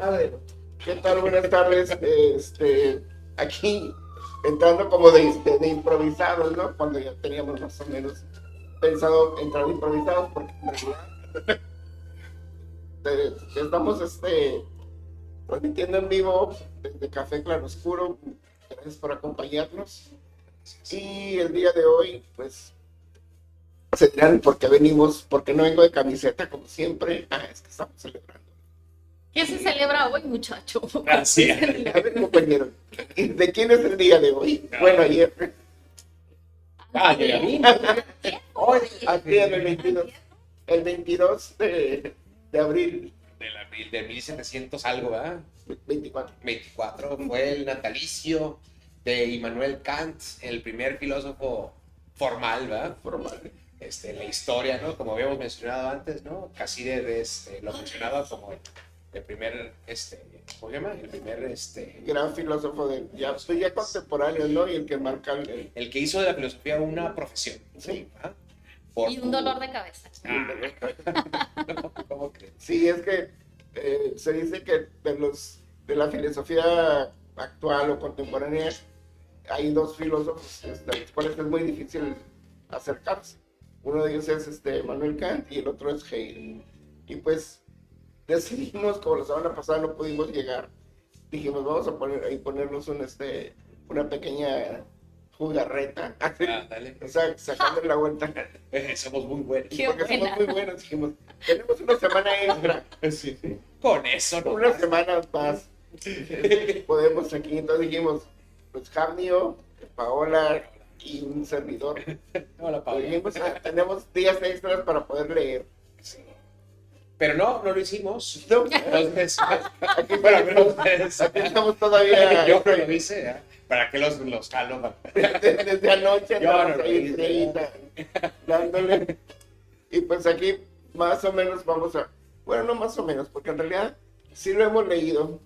A ver, ¿qué tal? Buenas tardes. Aquí entrando como de improvisados, ¿no? Cuando ya teníamos más o menos pensado entrar de improvisados, porque en realidad estamos transmitiendo en vivo desde Café Claroscuro. Gracias por acompañarnos. Y el día de hoy, pues, se dirán por qué venimos, porque no vengo de camiseta como siempre. Ah, es que estamos celebrando. ¿Qué se celebra hoy, muchacho? Así A ver, compañero, ¿de quién es el día de hoy? Bueno, ayer. ya vi. Hoy, aquí en el 22 de abril De 1700 algo, ¿verdad? 24. 24 fue el natalicio de Immanuel Kant, el primer filósofo formal, ¿verdad? Formal. La historia, ¿no? Como habíamos mencionado antes, ¿no? Casides lo mencionaba como el primer, ¿cómo se llama? El primer, Gran filósofo ya contemporáneo, ¿no? Y el que marca el que hizo de la filosofía una profesión. Sí. ¿Ah? Y un dolor de cabeza. ¿Cómo crees? Sí, es que se dice que de la filosofía actual o contemporánea hay dos filósofos a los cuales es muy difícil acercarse. Uno de ellos es Manuel Kant y el otro es Hegel. Y pues decidimos, como la semana pasada no pudimos llegar, dijimos vamos a ponernos una pequeña jugarreta. Dale. O sea, sacando la vuelta. Somos muy buenos. Qué Porque buena. somos muy buenos. Dijimos, tenemos una semana extra. Sí. Con eso, ¿no? Una semana más. Podemos aquí. Entonces dijimos, pues Jamnio, Paola y un servidor. Hola, Pablo. Dijimos, tenemos días extras para poder leer. Sí. Pero no lo hicimos. No, Entonces, aquí, bueno, pero ustedes, aquí estamos todavía. yo no lo hice, ¿eh? ¿Para qué los jalo? Desde anoche Yo estamos no lo ahí hice. dándole. Y pues aquí más o menos bueno, no más o menos, porque en realidad sí lo hemos leído.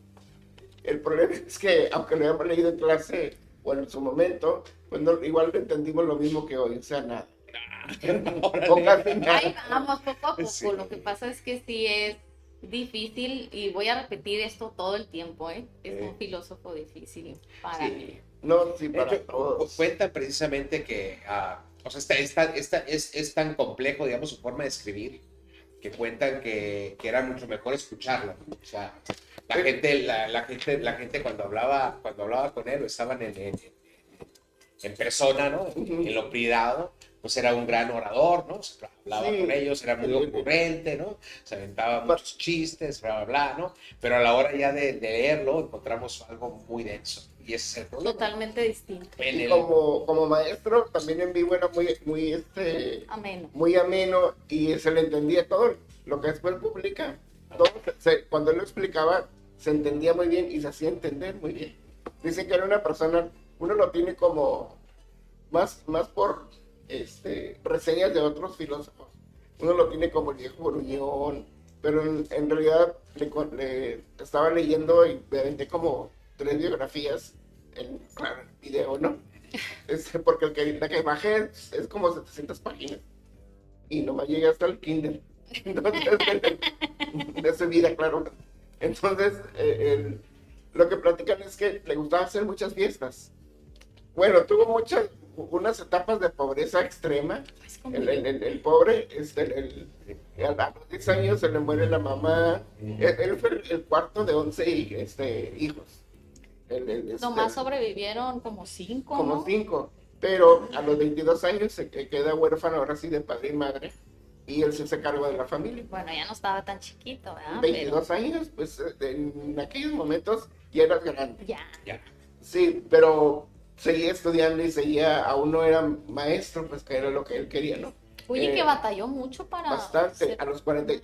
El problema es que aunque lo hayamos leído en clase o en su momento, pues igual lo entendimos lo mismo que hoy, o sea, nada. O casi nada. Ahí vamos, poco a poco. Sí. Lo que pasa es que sí es difícil, y voy a repetir esto todo el tiempo, ¿eh? Es un filósofo difícil para mí. Sí. No, sí, De para hecho, todos. cuenta precisamente que, o sea, es tan complejo, digamos, su forma de escribir, que cuentan que era mucho mejor escucharlo, ¿no? O sea, la gente cuando hablaba con él, o estaban en persona, ¿no? En lo privado, pues era un gran orador, ¿no? O sea, hablaba Sí. con ellos, era muy ocurrente, ¿no? Se aventaba muchos chistes, bla, bla, bla, ¿no? Pero a la hora ya de leerlo, encontramos algo muy denso. Y ese es el problema. Totalmente distinto. Y como maestro, también en vivo era Ameno. muy ameno y se le entendía todo lo que después publica. Todo cuando él lo explicaba, se entendía muy bien y se hacía entender muy bien. Dicen que era una persona, uno lo tiene como más por reseñas de otros filósofos. Uno lo tiene como el viejo gruñón, pero en realidad le estaba leyendo y me aventé como 3 biografías claro, en video, ¿no? Porque la que bajé es como 700 páginas y nomás llegué hasta el kinder. Entonces, de su vida, claro. Entonces, lo que platican es que le gustaba hacer muchas fiestas. Bueno, tuvo unas etapas de pobreza extrema. El pobre, a los 10 años se le muere la mamá. Él fue el cuarto de 11 hijos. Nomás sobrevivieron como 5, Como ¿no? 5, pero a los 22 años se queda huérfano ahora sí de padre y madre, y él se hace cargo de la familia. Bueno, ya no estaba tan chiquito, ¿verdad? 22 años, pues en aquellos momentos ya eras grande. Ya. Sí, pero seguía estudiando y aún no era maestro, pues que era lo que él quería, ¿no? Oye, que batalló mucho para... Bastante,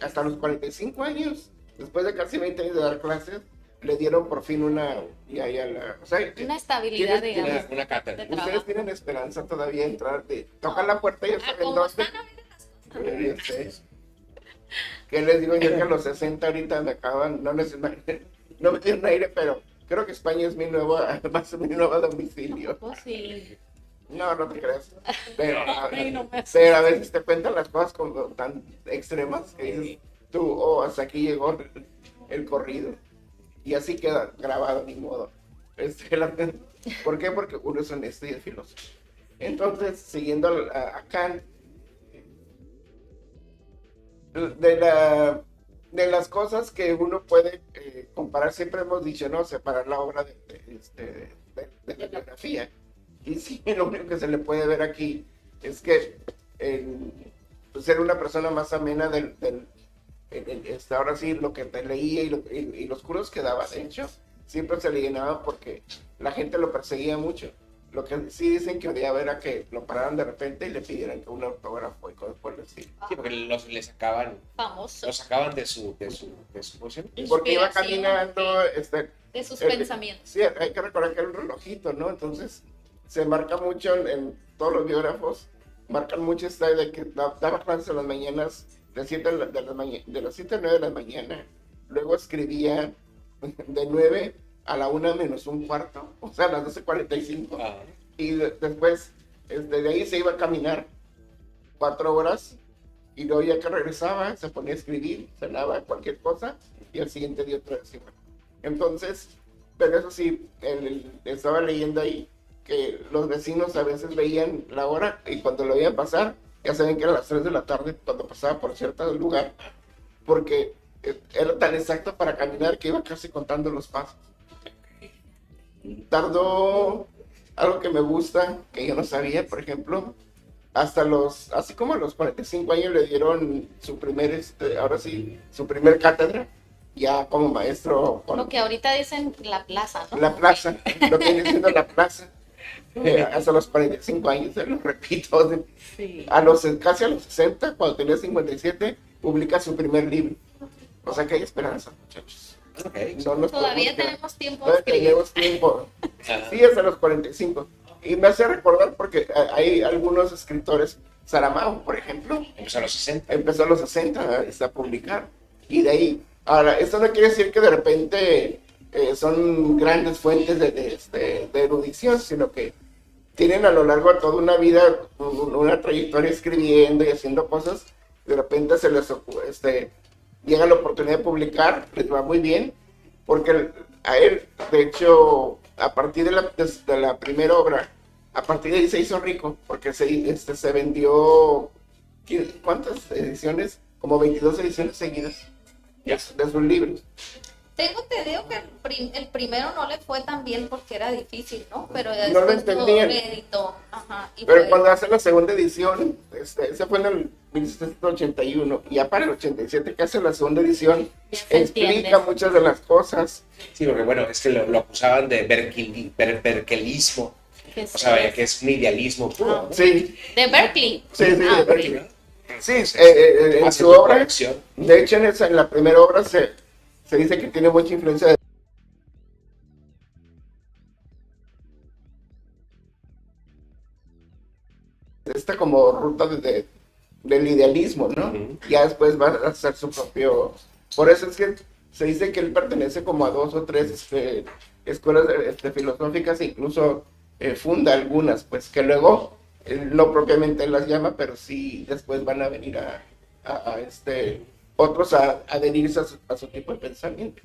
hasta los 45 años, después de casi 20 años de dar clases, le dieron por fin o sea, Una estabilidad, ¿quiénes digamos. Una cátedra. de ustedes trabajo. tienen esperanza todavía de entrar, tocan la puerta y ya saben ¿Cómo dónde. están ahorita las cosas? Yo sé. ¿Qué les digo yo que a los 60 ahorita me acaban, no me dieron aire, pero creo que España es va a ser mi nuevo domicilio. Pues sí. No te creas. Pero, Ay, no me pero a veces te cuentan las cosas como tan extremas que dices tú, hasta aquí llegó el corrido. y así queda grabado, ni modo. ¿Por qué? Porque uno es honesto y es filósofo. Entonces, siguiendo a Kant, de las cosas que uno puede comparar, siempre hemos dicho, ¿no? Separar la obra de la biografía. Y sí, lo único que se le puede ver aquí es que pues era una persona más amena ahora sí, lo que te leía y los cursos que daba, de hecho, siempre se le llenaba porque la gente lo perseguía mucho. Lo que sí dicen que odiaba era que lo pararan de repente y le pidieran que un autógrafo y cosas por el estilo. Sí, porque le sacaban, Famoso. lo sacaban de su posición. Porque iba Inspiración, caminando, de sus el- pensamientos. sí, hay que recordar que era un relojito, ¿no? Entonces, se marca mucho en todos los biógrafos, marcan mucho esta de que daba clases en las mañanas, de las 7 a 9 de la mañana, luego escribía de 9 a la 1 menos un cuarto, o sea, a las 12:45, Ah, y después, de ahí se iba a caminar 4 horas, y luego ya que regresaba, se ponía a escribir, cenaba cualquier cosa, y al siguiente día otra vez igual. Entonces, pero eso sí, estaba leyendo ahí que los vecinos a veces veían la hora y cuando lo veían pasar, ya saben que era las 3 de la tarde cuando pasaba por cierto lugar, porque era tan exacto para caminar que iba casi contando los pasos. Tardó algo que me gusta, que yo no sabía, por ejemplo, así como a los 45 años le dieron su primer, ahora sí, su primer cátedra, ya como maestro con Lo que ahorita dicen la plaza, ¿no? la plaza, lo que viene siendo la plaza, hasta los 45 años, lo repito, Sí. casi a los 60, cuando tenía 57, publica su primer libro. O sea que hay esperanza, muchachos. ok. No nos Todavía podemos quedar. tenemos tiempo de Todavía escribir. tenemos tiempo. Ajá. Sí, hasta los 45. Y me hace recordar porque hay algunos escritores, Saramago, por ejemplo, Empezó a los 60. empezó a los 60 a publicar. Y de ahí, ahora, esto no quiere decir que de repente son grandes fuentes de erudición, sino que tienen a lo largo de toda una vida, una trayectoria escribiendo y haciendo cosas. De repente se les llega la oportunidad de publicar, les va muy bien, porque a él, de hecho, a partir de la primera obra, a partir de ahí se hizo rico, porque se vendió, ¿cuántas ediciones? Como 22 ediciones seguidas Ya. de sus libros. Tengo entendido que el primero no le fue tan bien porque era difícil, ¿no? Pero ya No lo después entendían. reeditó. Ajá, y Pero fue- cuando hace la segunda edición, ese fue en el 1781, y ya para el 87 que hace la segunda edición, Ya se explica entiende. muchas de las cosas. Sí, porque bueno, es que lo acusaban de berkelismo. que O sea, vaya sí. que es un idealismo puro. ¿no? Sí, De Berkeley. sí, sí, Ah, de ok. Berkeley. Sí, en Hace su tu obra, corrección. de hecho en la primera obra se dice que tiene mucha influencia de esta como ruta del idealismo, ¿no? Ujú. Ya después va a hacer su propio... Por eso es que se dice que él pertenece como a 2 o 3 escuelas filosóficas e incluso funda algunas, pues que luego no propiamente las llama, pero sí después van a venir otros a adherirse a su tipo de pensamiento.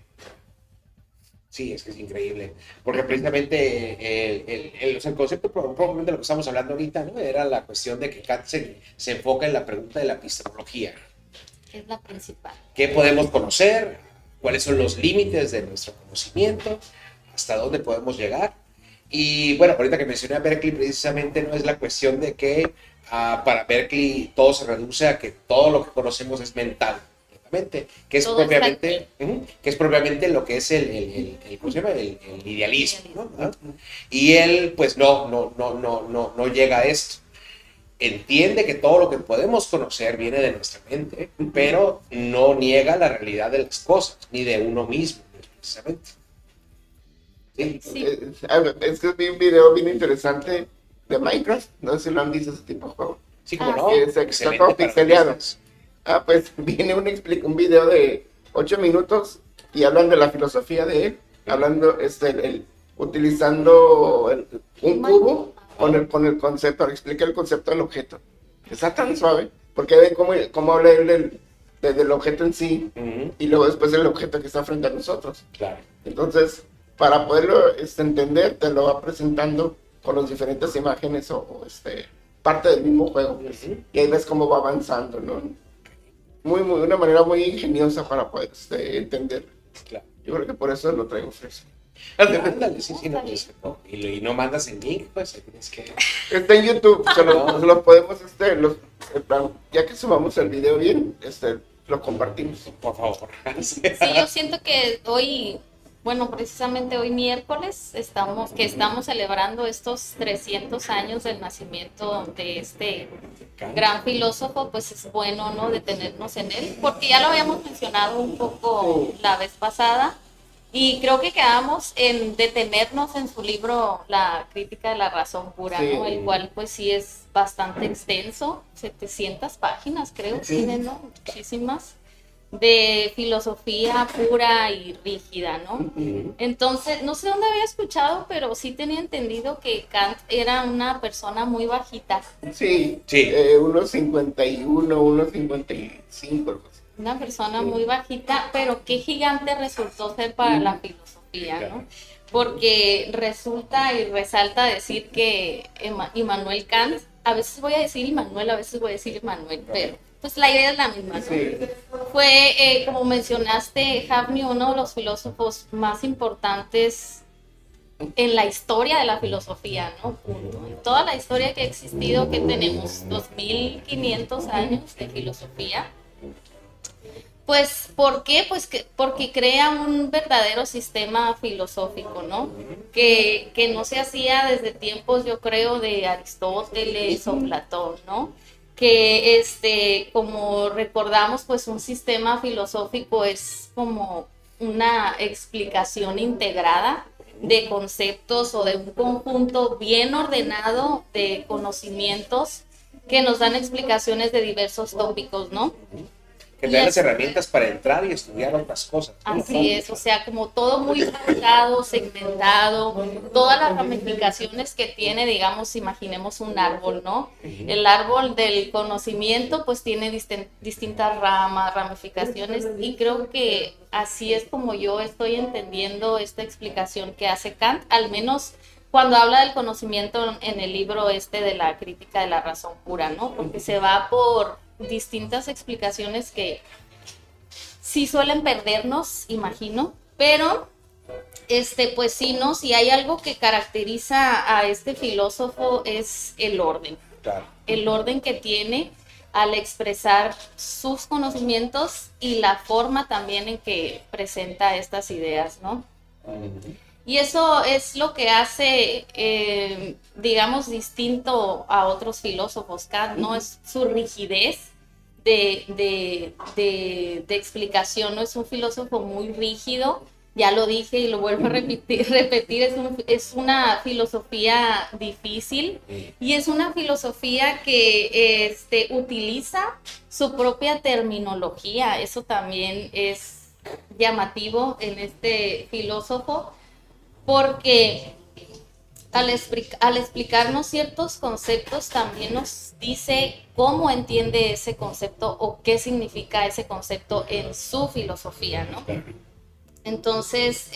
Sí, es que es increíble. Porque precisamente o sea, el concepto, probablemente de lo que estamos hablando ahorita, ¿no? Era la cuestión de que Kant se enfoca en la pregunta de la epistemología. Es la principal. ¿Qué podemos conocer? ¿Cuáles son los límites de nuestro conocimiento? ¿Hasta dónde podemos llegar? Y bueno, ahorita que mencioné a Berkeley, precisamente no es la cuestión de que para Berkeley todo se reduce a que todo lo que conocemos es mental, que es Todo está propiamente, que es propiamente lo que es ¿cómo se llama? El idealismo, ¿no? ¿Ah? Y él, pues no llega a esto. Entiende que todo lo que podemos conocer viene de nuestra mente, pero no niega la realidad de las cosas, ni de uno mismo, precisamente. Sí. Sí. Es que vi un video bien interesante de Minecraft, no sé si lo han visto ese tipo de juego. Sí, como Ah, no. sí. Está Excelente todo para pixeleado. artistas. Pues viene un video de 8 minutos y hablan de la filosofía de él, hablando, utilizando un cubo con el concepto, explica el concepto del objeto. Está tan suave, porque ven cómo habla él del objeto en sí, Ujú, y luego después el objeto que está frente a nosotros. claro. Entonces, para poderlo entender, te lo va presentando con las diferentes imágenes parte del mismo juego. Y ahí ves cómo va avanzando, ¿no? Una manera muy ingeniosa para poder entender. Claro. Yo creo que por eso lo traigo fresco. Ándale, sí, no, pues, no. Y no mandas el link, pues tienes que... Está en YouTube, se los podemos, ya que subamos el video bien, lo compartimos. Por favor. Sí, yo siento que hoy, bueno, precisamente hoy miércoles, estamos celebrando estos 300 años del nacimiento de este gran filósofo, pues es bueno, ¿no?, detenernos en él, porque ya lo habíamos mencionado un poco la vez pasada, y creo que quedamos en detenernos en su libro La crítica de la razón pura, ¿no? El cual pues sí es bastante extenso, 700 páginas creo, tiene, ¿no? Muchísimas, de filosofía pura y rígida, ¿no? Entonces, no sé dónde había escuchado, pero sí tenía entendido que Kant era una persona muy bajita. Sí, Sí. 1.51, 1.55, algo así. Una persona muy bajita, pero qué gigante resultó ser para la filosofía, ¿no? Porque resulta y resalta decir que Immanuel Kant, a veces voy a decir Immanuel, a veces voy a decir Immanuel, pero pues la idea es la misma, ¿no? Sí. Fue, como mencionaste, Havni, uno de los filósofos más importantes en la historia de la filosofía, ¿no? Punto. En toda la historia que ha existido, que tenemos 2500 años de filosofía. Pues, ¿por qué? Pues porque crea un verdadero sistema filosófico, ¿no? Que no se hacía desde tiempos, yo creo, de Aristóteles o Platón, ¿no? Que, como recordamos, pues un sistema filosófico es como una explicación integrada de conceptos o de un conjunto bien ordenado de conocimientos que nos dan explicaciones de diversos tópicos, ¿no? Que te dan las herramientas para entrar y estudiar otras cosas. Así es, o sea, como todo muy pautado, segmentado, todas las ramificaciones que tiene, digamos, imaginemos un árbol, ¿no? El árbol del conocimiento pues tiene distintas ramas, ramificaciones, y creo que así es como yo estoy entendiendo esta explicación que hace Kant, al menos cuando habla del conocimiento en el libro de la crítica de la razón pura, ¿no? Porque se va por distintas explicaciones que sí suelen perdernos, imagino, pero pues sí, ¿no? Si hay algo que caracteriza a este filósofo es el orden. Claro. El orden que tiene al expresar sus conocimientos y la forma también en que presenta estas ideas, ¿no? Y eso es lo que hace, digamos, distinto a otros filósofos. Kant, ¿no? Es su rigidez de explicación, no es un filósofo muy rígido, ya lo dije y lo vuelvo a repetir, es una filosofía difícil y es una filosofía que utiliza su propia terminología. Eso también es llamativo en este filósofo, porque al explicarnos ciertos conceptos también nos dice cómo entiende ese concepto o qué significa ese concepto en su filosofía, ¿no? Entonces,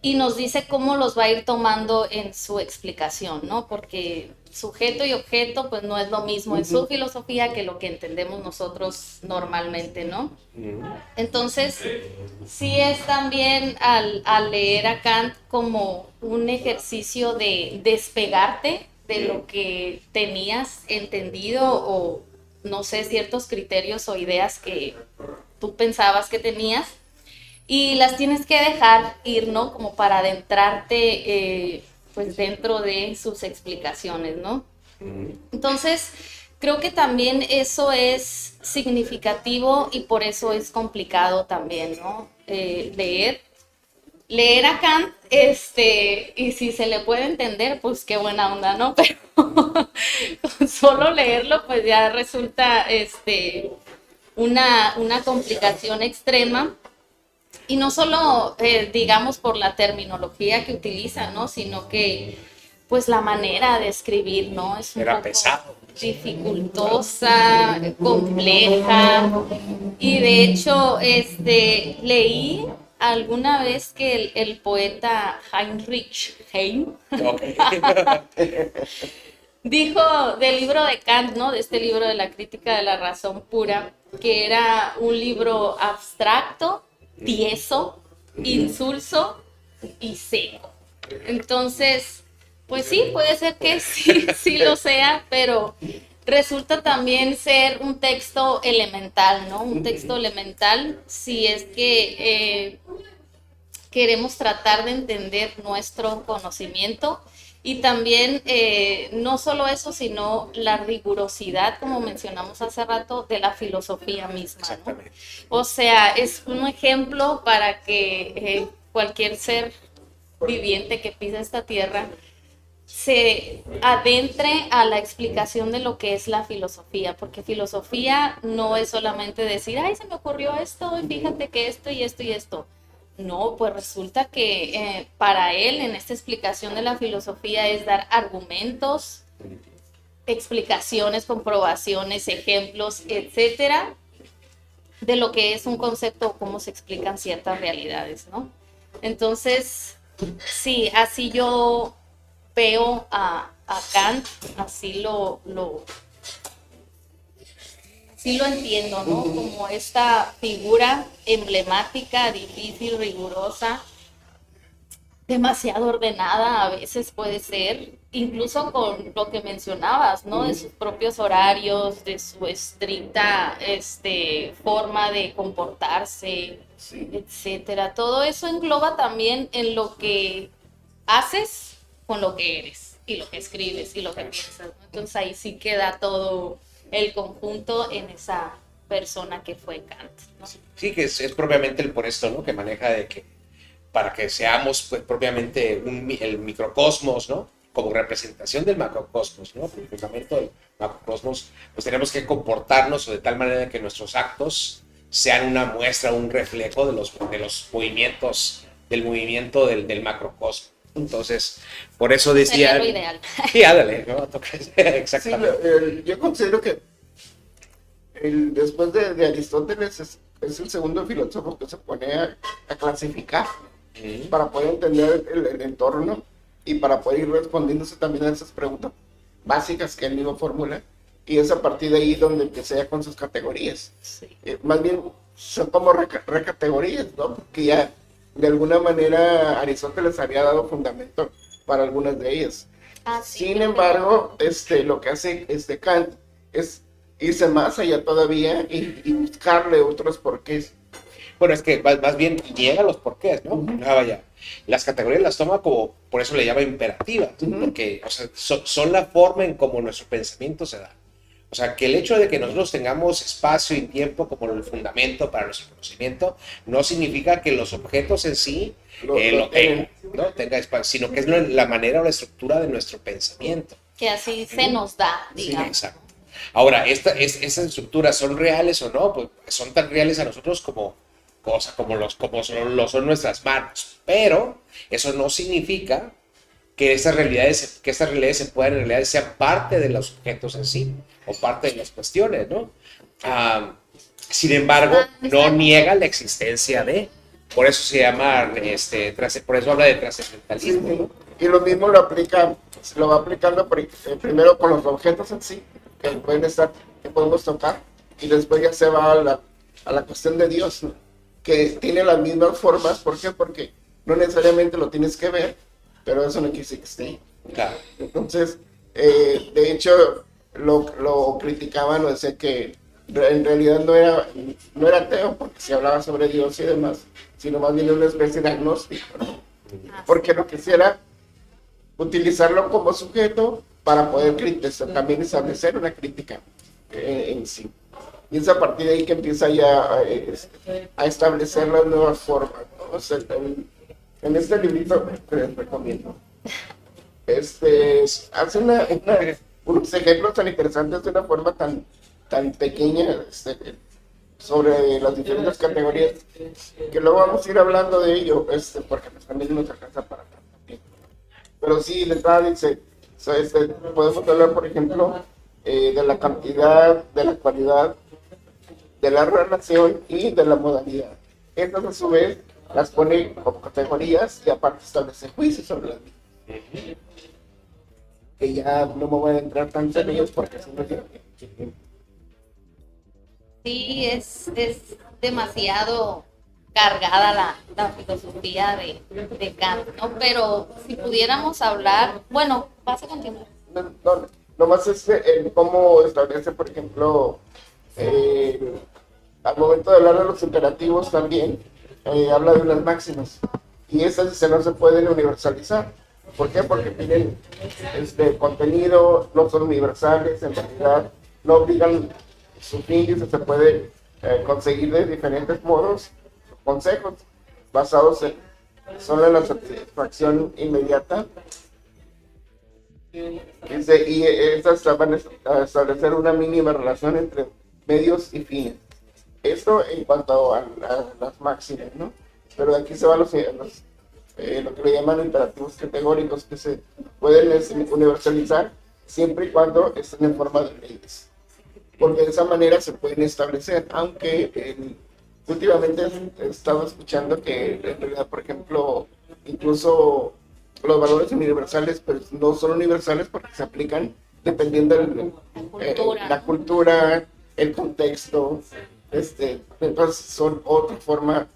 y nos dice cómo los va a ir tomando en su explicación, ¿no? Porque sujeto y objeto pues no es lo mismo en su filosofía que lo que entendemos nosotros normalmente, ¿no? Entonces, sí es también al leer a Kant como un ejercicio de despegarte de lo que tenías entendido o, no sé, ciertos criterios o ideas que tú pensabas que tenías y las tienes que dejar ir, ¿no? Como para adentrarte pues dentro de sus explicaciones, ¿no? Entonces, creo que también eso es significativo y por eso es complicado también, ¿no? Leer a Kant, y si se le puede entender, pues qué buena onda, ¿no? Pero con solo leerlo, pues ya resulta una complicación extrema. Y no solo, digamos, por la terminología que utiliza, ¿no? Sino que, pues, la manera de escribir, ¿no? Es un Era poco pesado. dificultosa, compleja. Y de hecho, leí alguna vez que el poeta Heinrich Heine Ok. dijo del libro de Kant, ¿no? De este libro de la crítica de la razón pura, que era un libro abstracto, tieso, insulso y seco. Entonces, pues sí, puede ser que sí, sí lo sea, pero resulta también ser un texto elemental, ¿no? Un texto elemental si es que queremos tratar de entender nuestro conocimiento y también no solo eso, sino la rigurosidad, como mencionamos hace rato, de la filosofía misma, ¿no? Exactamente. O sea, es un ejemplo para que cualquier ser viviente que pisa esta tierra se adentre a la explicación de lo que es la filosofía, porque filosofía no es solamente decir, ay, se me ocurrió esto, y fíjate que esto y esto y esto. No, pues resulta que para él en esta explicación de la filosofía es dar argumentos, explicaciones, comprobaciones, ejemplos, etcétera, de lo que es un concepto o cómo se explican ciertas realidades, ¿no? Entonces, sí, así yo veo a Kant, así sí lo entiendo, ¿no? Como esta figura emblemática, difícil, rigurosa, demasiado ordenada a veces puede ser, incluso con lo que mencionabas, ¿no? De sus propios horarios, de su estricta forma de comportarse, Sí. etcétera. Todo eso engloba también en lo que haces con lo que eres y lo que escribes y lo que piensas, ¿no? Entonces ahí sí queda todo el conjunto en esa persona que fue Kant, ¿no? Sí, que es propiamente el por esto, ¿no? Que maneja de que para que seamos pues, propiamente el microcosmos, ¿no? Como representación del macrocosmos, ¿no? El fundamento del macrocosmos, pues tenemos que comportarnos de tal manera que nuestros actos sean una muestra, un reflejo de los movimientos, del movimiento del macrocosmos. Entonces, por eso decía... Sería lo ideal. Sí, ándale, ¿no? Sí, Exactamente. yo considero que después de Aristóteles es el segundo filósofo que se pone a clasificar para poder entender el entorno y para poder ir respondiéndose también a esas preguntas básicas que él mismo formula. Y es a partir de ahí donde empieza ya con sus categorías. Sí. Más bien son como recategorías, ¿no? Porque ya de alguna manera Aristóteles había dado fundamento para algunas de ellas. Ah, sí, Sin embargo, lo que hace Kant es irse más allá todavía y buscarle otros porqués. Bueno, es que más bien niega los porqués, ¿no? Ah, vaya. Las categorías las toma como, por eso le llama imperativas, porque o sea, son la forma en cómo nuestro pensamiento se da. O sea, que el hecho de que nosotros tengamos espacio y tiempo como el fundamento para nuestro conocimiento no significa que los objetos en sí lo tengan, ¿no? Tenga espacio, sino que es la manera o la estructura de nuestro pensamiento. Que así se nos da, Sí, digamos. exacto. Ahora, estas estructuras son reales o no, pues son tan reales a nosotros como lo son nuestras manos. Pero eso no significa que estas realidades se puedan en realidad sean parte de los objetos en sí o parte de las cuestiones, ¿no? Sin embargo, no niega la existencia de. Por eso se llama, por eso habla de trascendentalismo, ¿no? Y lo mismo lo va aplicando primero con los objetos en sí, que podemos tocar, y después ya se va a la cuestión de Dios, ¿no? Que tiene las mismas formas. ¿Por qué? Porque no necesariamente lo tienes que ver, pero eso no quiere decir que esté. Claro. Entonces, de hecho, lo criticaban, o decía que en realidad no era ateo, porque se hablaba sobre Dios y demás, sino más bien una especie de agnóstico, ¿no? Porque lo que hiciera utilizarlo como sujeto para poder también establecer una crítica en sí. Y es a partir de ahí que empieza ya a establecer las nuevas formas, ¿no? O sea, en este librito que les recomiendo, hace unos ejemplos tan interesantes de una forma tan pequeña sobre las diferentes categorías, que luego vamos a ir hablando de ello, porque pues también nos alcanza para tanto tiempo. Pero sí, de entrada dice, podemos hablar, por ejemplo, de la cantidad, de la cualidad, de la relación y de la modalidad. Estas a su vez las pone como categorías y aparte establece juicios sobre las mismas. Que ya no me voy a entrar tanto en ellos porque si no Sí, es demasiado cargada la filosofía de Kant, ¿no? Pero si pudiéramos hablar, bueno, vas a continuar. no, nomás es el cómo establece, por ejemplo, al momento de hablar de los imperativos también, habla de unas máximas. Y esas no se pueden universalizar. ¿Por qué? Porque tienen contenido, no son universales, en realidad no obligan su fin, se puede conseguir de diferentes modos, consejos basados en solo en la satisfacción inmediata. Dice, y estas van a establecer una mínima relación entre medios y fines. Esto en cuanto a las máximas, ¿no? Pero de aquí se van lo que le llaman imperativos categóricos, que se pueden universalizar siempre y cuando estén en forma de leyes. Porque de esa manera se pueden establecer, aunque últimamente he estado escuchando que en realidad, por ejemplo, incluso los valores universales, pero no son universales porque se aplican dependiendo de la cultura, el contexto, entonces son otra forma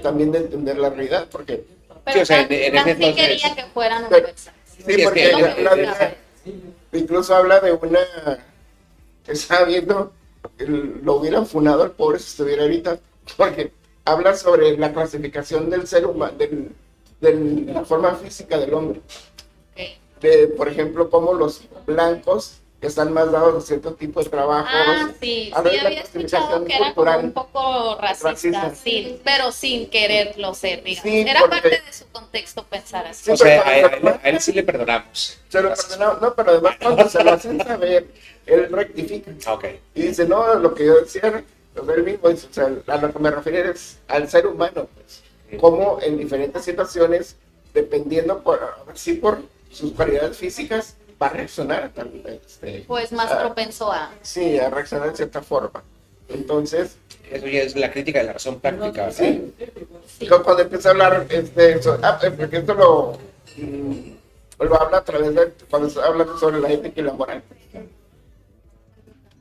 también de entender la realidad, porque Pero sí, o sea, Kant en ese sí quería entonces, que fueran universales. sí, porque incluso habla de una que estaba viendo, lo hubieran funado al pobre si estuviera ahorita, porque habla sobre la clasificación del ser humano, de la forma física del hombre. Okay. Por ejemplo, como los blancos están más dados a cierto tipo de trabajos. Sí, habla sí de la había escuchado clasificación que era como cultural un poco racista, sí, pero sin quererlo ser, digamos. Sí, Era porque- parte de su contexto pensar así. Sí, o sea, pero- a él sí le perdonamos. se lo perdonaba, no, pero además cuando se lo hacen saber, él rectifica. Ok. Y dice, no, lo que yo decía, o sea, él mismo dice, o sea, a lo que me refiero es al ser humano, pues, como en diferentes situaciones, dependiendo por sus cualidades físicas, va a reaccionar también. Pues más propenso a... Sí, a reaccionar de cierta forma. Entonces, Eso ya es la crítica de la razón práctica. ¿verdad? sí, Sí. cuando empieza a hablar, porque esto lo habla a través de, cuando habla sobre la ética y la moral.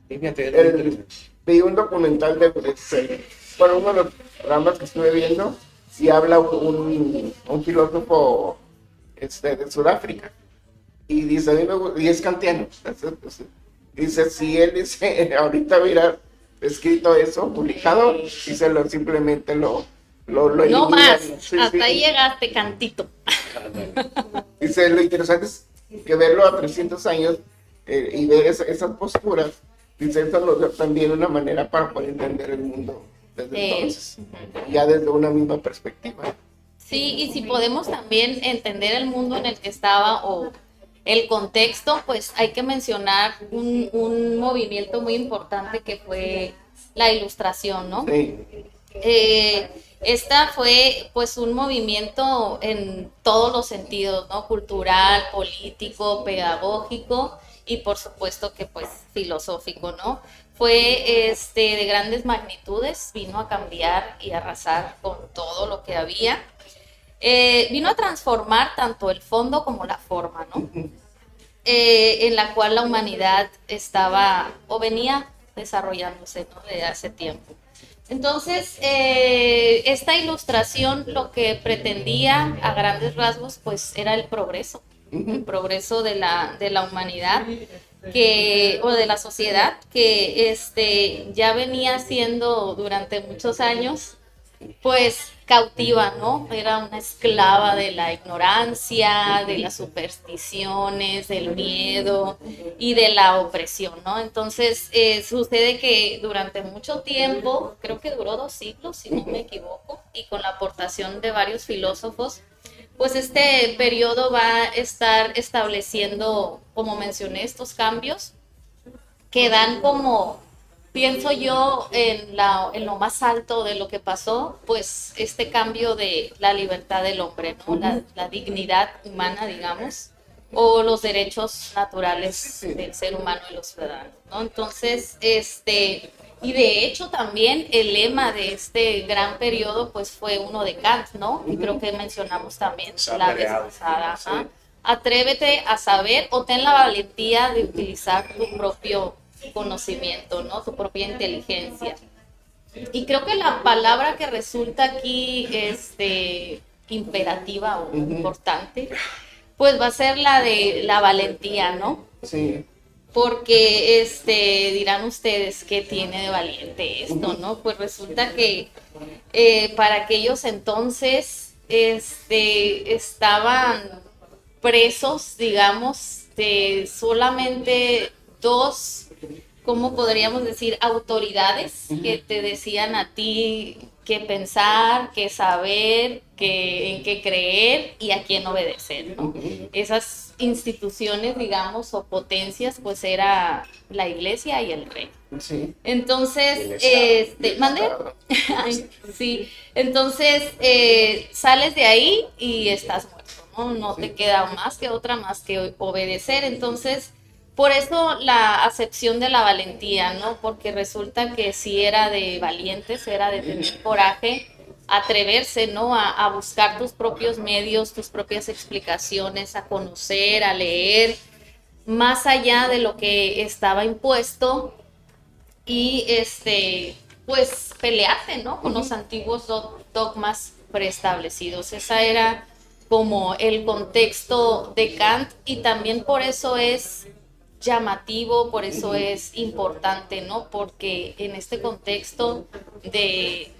Fíjate, es muy interesante. Vi un documental bueno, uno de los programas que estuve viendo, y habla un filósofo de Sudáfrica, y dice, a mí me gusta, y es kantiano, dice, si él dice, ahorita hubiera escrito eso, publicado, y simplemente lo No eliminan. más, Sí, hasta sí. ahí llegaste, Cantito. Dice, lo interesante es que verlo a 300 años y ver esas posturas, dice, eso nos da también una manera para poder entender el mundo desde entonces, ya desde una misma perspectiva. Sí, y si podemos también entender el mundo en el que estaba o el contexto, pues hay que mencionar un movimiento muy importante que fue la Ilustración, ¿no? Sí, Esta fue pues un movimiento en todos los sentidos, ¿no? Cultural, político, pedagógico y por supuesto que pues filosófico, ¿no? Fue de grandes magnitudes, vino a cambiar y arrasar con todo lo que había. Vino a transformar tanto el fondo como la forma, ¿no? En la cual la humanidad estaba o venía desarrollándose, ¿no? Desde hace tiempo. Entonces, esta Ilustración lo que pretendía a grandes rasgos, pues era el progreso de la humanidad o de la sociedad, que ya venía siendo durante muchos años, pues cautiva, ¿no? Era una esclava de la ignorancia, de las supersticiones, del miedo y de la opresión, ¿no? Entonces, sucede que durante mucho tiempo, creo que duró 2 siglos, si no me equivoco, y con la aportación de varios filósofos, pues este periodo va a estar estableciendo, como mencioné, estos cambios que dan como, pienso yo, en lo más alto de lo que pasó, pues este cambio de la libertad del hombre, ¿no? La dignidad humana, digamos, o los derechos naturales del ser humano y los ciudadanos, ¿no? Entonces, Y de hecho también el lema de este gran periodo pues fue uno de Kant, ¿no? Y creo que mencionamos también la vez pasada. Sí. Atrévete a saber o ten la valentía de utilizar tu propio conocimiento, ¿no? Tu propia inteligencia. Y creo que la palabra que resulta aquí imperativa o importante, pues va a ser la de la valentía, ¿no? Sí. Porque dirán ustedes qué tiene de valiente esto, ¿no? Pues resulta que para aquellos entonces estaban presos, digamos, de solamente dos, ¿cómo podríamos decir? Autoridades que te decían a ti qué pensar, qué saber, en qué creer y a quién obedecer, ¿no? Esas instituciones, digamos, o potencias, pues era la iglesia y el rey. Sí. Entonces, ¿mande? Sí, entonces sales de ahí y estás muerto, ¿no? No te queda más que obedecer. Entonces, por eso la acepción de la valentía, ¿no? Porque resulta que si era de valientes, era de tener coraje, atreverse, ¿no? A buscar tus propios medios, tus propias explicaciones, a conocer, a leer, más allá de lo que estaba impuesto y pues pelearse, ¿no? Con los antiguos dogmas preestablecidos. Esa era como el contexto de Kant y también por eso es llamativo, por eso es importante, ¿no? Porque en este contexto de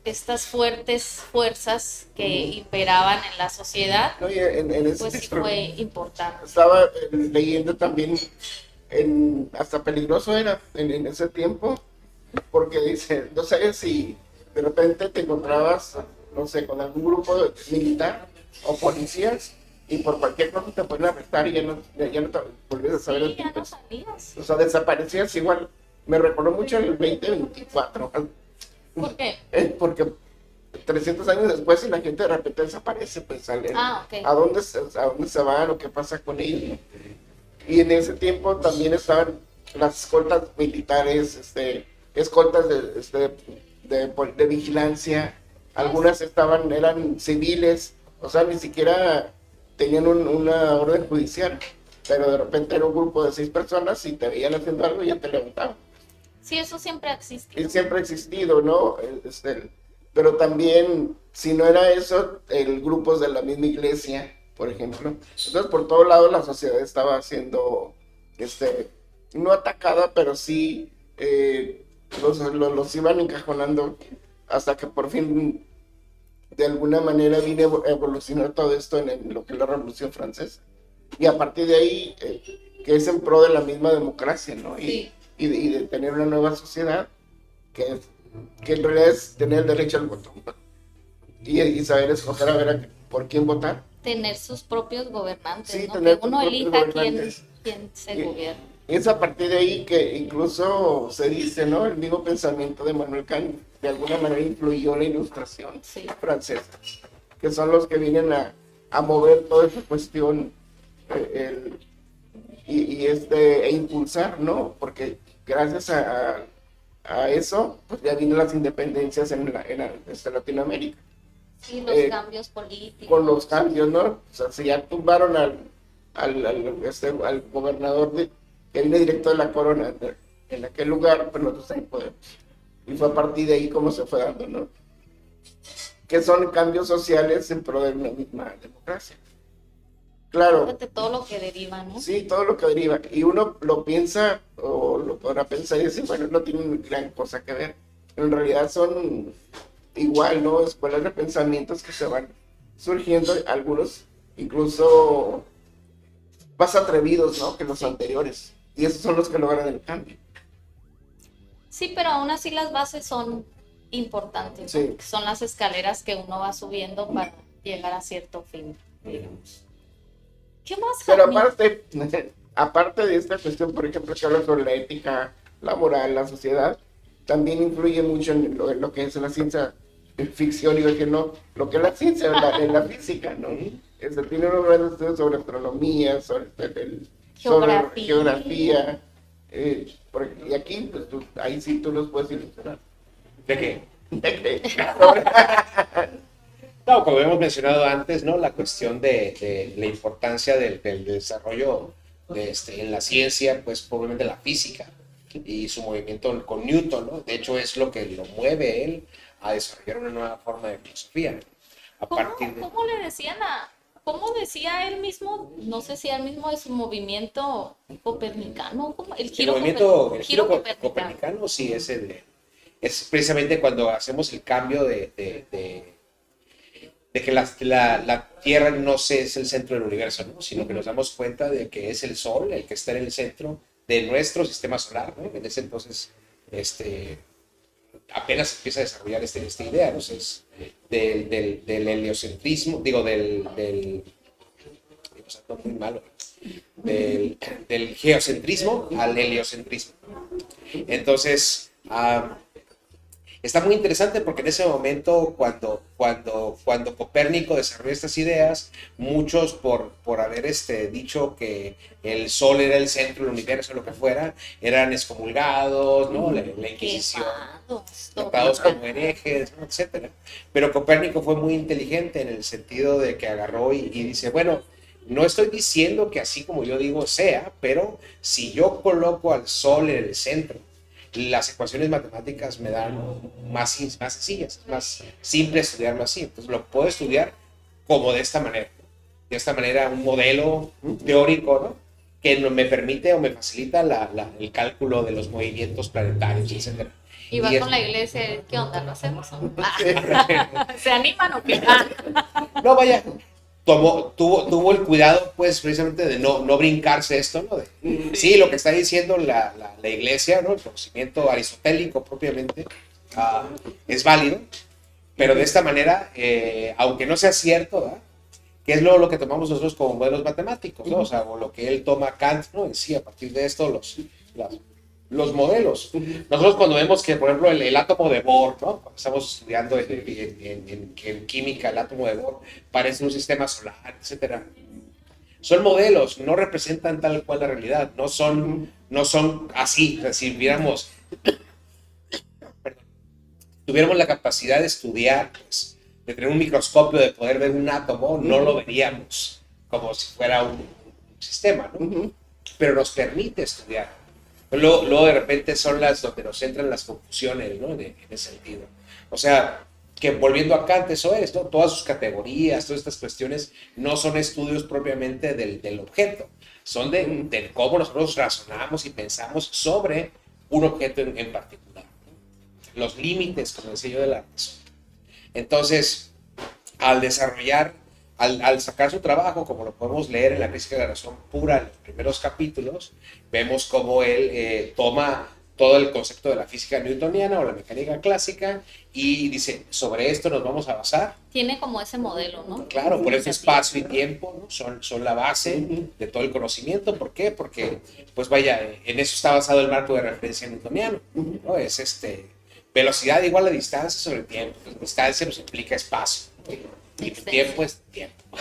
estas fuertes fuerzas que imperaban en la sociedad, No, y en ese pues texto fue importante. estaba leyendo también, hasta peligroso era en ese tiempo, porque dice, no sé si de repente te encontrabas, no sé, con algún grupo militar o policías, y por cualquier cosa te pueden arrestar y ya no te volvías a saber de Sí, ti. ya no sabías. O sea, desaparecías igual. Me recordó mucho el 2024. ¿Por qué? Porque 300 años después y la gente de repente desaparece, pues sale. Ok. ¿A dónde se van o qué pasa con ellos? Y en ese tiempo también estaban las escoltas militares, escoltas de vigilancia. Algunas eran civiles, o sea, ni siquiera tenían una orden judicial, pero de repente era un grupo de 6 personas y te veían haciendo algo y ya te levantaban. Sí, eso siempre ha existido. Y siempre ha existido, ¿no? Pero también, si no era eso, grupos de la misma iglesia, por ejemplo. Entonces, por todo lado la sociedad estaba siendo, no atacada, pero sí los iban encajonando hasta que por fin, de alguna manera, vino a evolucionar todo esto en lo que es la Revolución Francesa. Y a partir de ahí, que es en pro de la misma democracia, ¿no? Sí. Y de tener una nueva sociedad que en realidad es tener el derecho al voto y saber escoger a ver por quién votar. Tener sus propios gobernantes, Sí, ¿no? tener Que uno tus propios elija gobernantes. quién se gobierna. Es a partir de ahí que incluso se dice, ¿no? El mismo pensamiento de Manuel Kant de alguna manera influyó en la Ilustración francesa, que son los que vienen a mover toda esa cuestión e impulsar, ¿no? Porque gracias a eso, pues ya vienen las independencias en Latinoamérica. Sí, los cambios políticos. Con los cambios, ¿no? O sea, si ya tumbaron al gobernador que viene directo de la corona en aquel lugar, pues nosotros ahí podemos. Y fue a partir de ahí como se fue dando, ¿no? Que son cambios sociales en pro de una misma democracia. Claro. Fíjate todo lo que deriva, ¿no? Sí, todo lo que deriva. Y uno lo piensa o lo podrá pensar y decir, bueno, no tiene gran cosa que ver. Pero en realidad son igual, ¿no? Escuelas de pensamientos que se van surgiendo, algunos incluso más atrevidos, ¿no? Que los anteriores. Y esos son los que logran el cambio. Sí, pero aún así las bases son importantes, Sí. ¿no? Son las escaleras que uno va subiendo para llegar a cierto fin, digamos. ¿Qué más, Pero Jaime? aparte de esta cuestión, por ejemplo, que habla sobre la ética, la moral, la sociedad, también influye mucho en lo que es la ciencia ficción, y que no, lo que es la ciencia, en la física, ¿no? Tiene unos grandes estudios sobre astronomía, sobre geografía, Y aquí, pues ahí sí tú los puedes ilustrar. ¿De qué? ¿De qué? No, como hemos mencionado antes, ¿no? La cuestión de la importancia del desarrollo en la ciencia, pues probablemente la física y su movimiento con Newton, ¿no? De hecho, es lo que lo mueve él a desarrollar una nueva forma de filosofía. A partir de... ¿Cómo le decían cómo decía él mismo? No sé si él mismo de su movimiento copernicano, ¿cómo? El giro copernicano, sí, es precisamente cuando hacemos el cambio de que la Tierra no es el centro del universo, ¿no? Sino que nos damos cuenta de que es el Sol el que está en el centro de nuestro sistema solar, ¿no? En ese entonces, apenas empieza a desarrollar esta idea, ¿no? Entonces, del heliocentrismo, muy malo, del geocentrismo al heliocentrismo. Entonces, está muy interesante porque en ese momento, cuando Copérnico desarrolló estas ideas, muchos por haber dicho que el Sol era el centro del universo, lo que fuera, eran excomulgados, ¿no? La Inquisición, tratados como herejes, ¿no? Etcétera. Pero Copérnico fue muy inteligente en el sentido de que agarró y dice, bueno, no estoy diciendo que así como yo digo sea, pero si yo coloco al Sol en el centro, las ecuaciones matemáticas me dan más sencillas, más simple estudiarlo así. Entonces lo puedo estudiar como de esta manera. De esta manera, un modelo teórico, ¿no? Que me permite o me facilita el cálculo de los movimientos planetarios, etc. Y va con la iglesia, ¿qué onda? ¿Lo hacemos o no? ¿Se animan o qué? No, vaya. Tuvo el cuidado, pues, precisamente de no brincarse esto, ¿no? Sí, lo que está diciendo la iglesia, ¿no? El conocimiento aristotélico propiamente es válido, pero de esta manera, aunque no sea cierto, ¿verdad? Que es lo que tomamos nosotros como modelos matemáticos, ¿no? O sea, o lo que él toma Kant, ¿no? En sí, a partir de esto, los modelos. Nosotros cuando vemos que, por ejemplo, el átomo de Bohr, ¿no? Cuando estamos estudiando en química el átomo de Bohr, parece un sistema solar, etcétera. Son modelos, no representan tal cual la realidad, no son así. O sea, si tuviéramos la capacidad de estudiar, pues, de tener un microscopio, de poder ver un átomo, no lo veríamos como si fuera un sistema, ¿no? Pero nos permite estudiar. Luego de repente son donde nos entran las confusiones, ¿no? En ese sentido. O sea, que volviendo a Kant, eso es, ¿no? Todas sus categorías, todas estas cuestiones no son estudios propiamente del objeto, son de cómo nosotros razonamos y pensamos sobre un objeto en particular. Los límites, como decía yo, de la razón. Entonces, al sacar su trabajo, como lo podemos leer en la Crítica de la Razón Pura, en los primeros capítulos, vemos cómo él toma todo el concepto de la física newtoniana o la mecánica clásica y dice, sobre esto nos vamos a basar. Tiene como ese modelo, ¿no? Claro, por eso espacio y tiempo, ¿no? son la base de todo el conocimiento. ¿Por qué? Porque, pues vaya, en eso está basado el marco de referencia newtoniano, ¿no? Es velocidad igual a distancia sobre el tiempo. Distancia nos implica espacio. Y el tiempo es tiempo.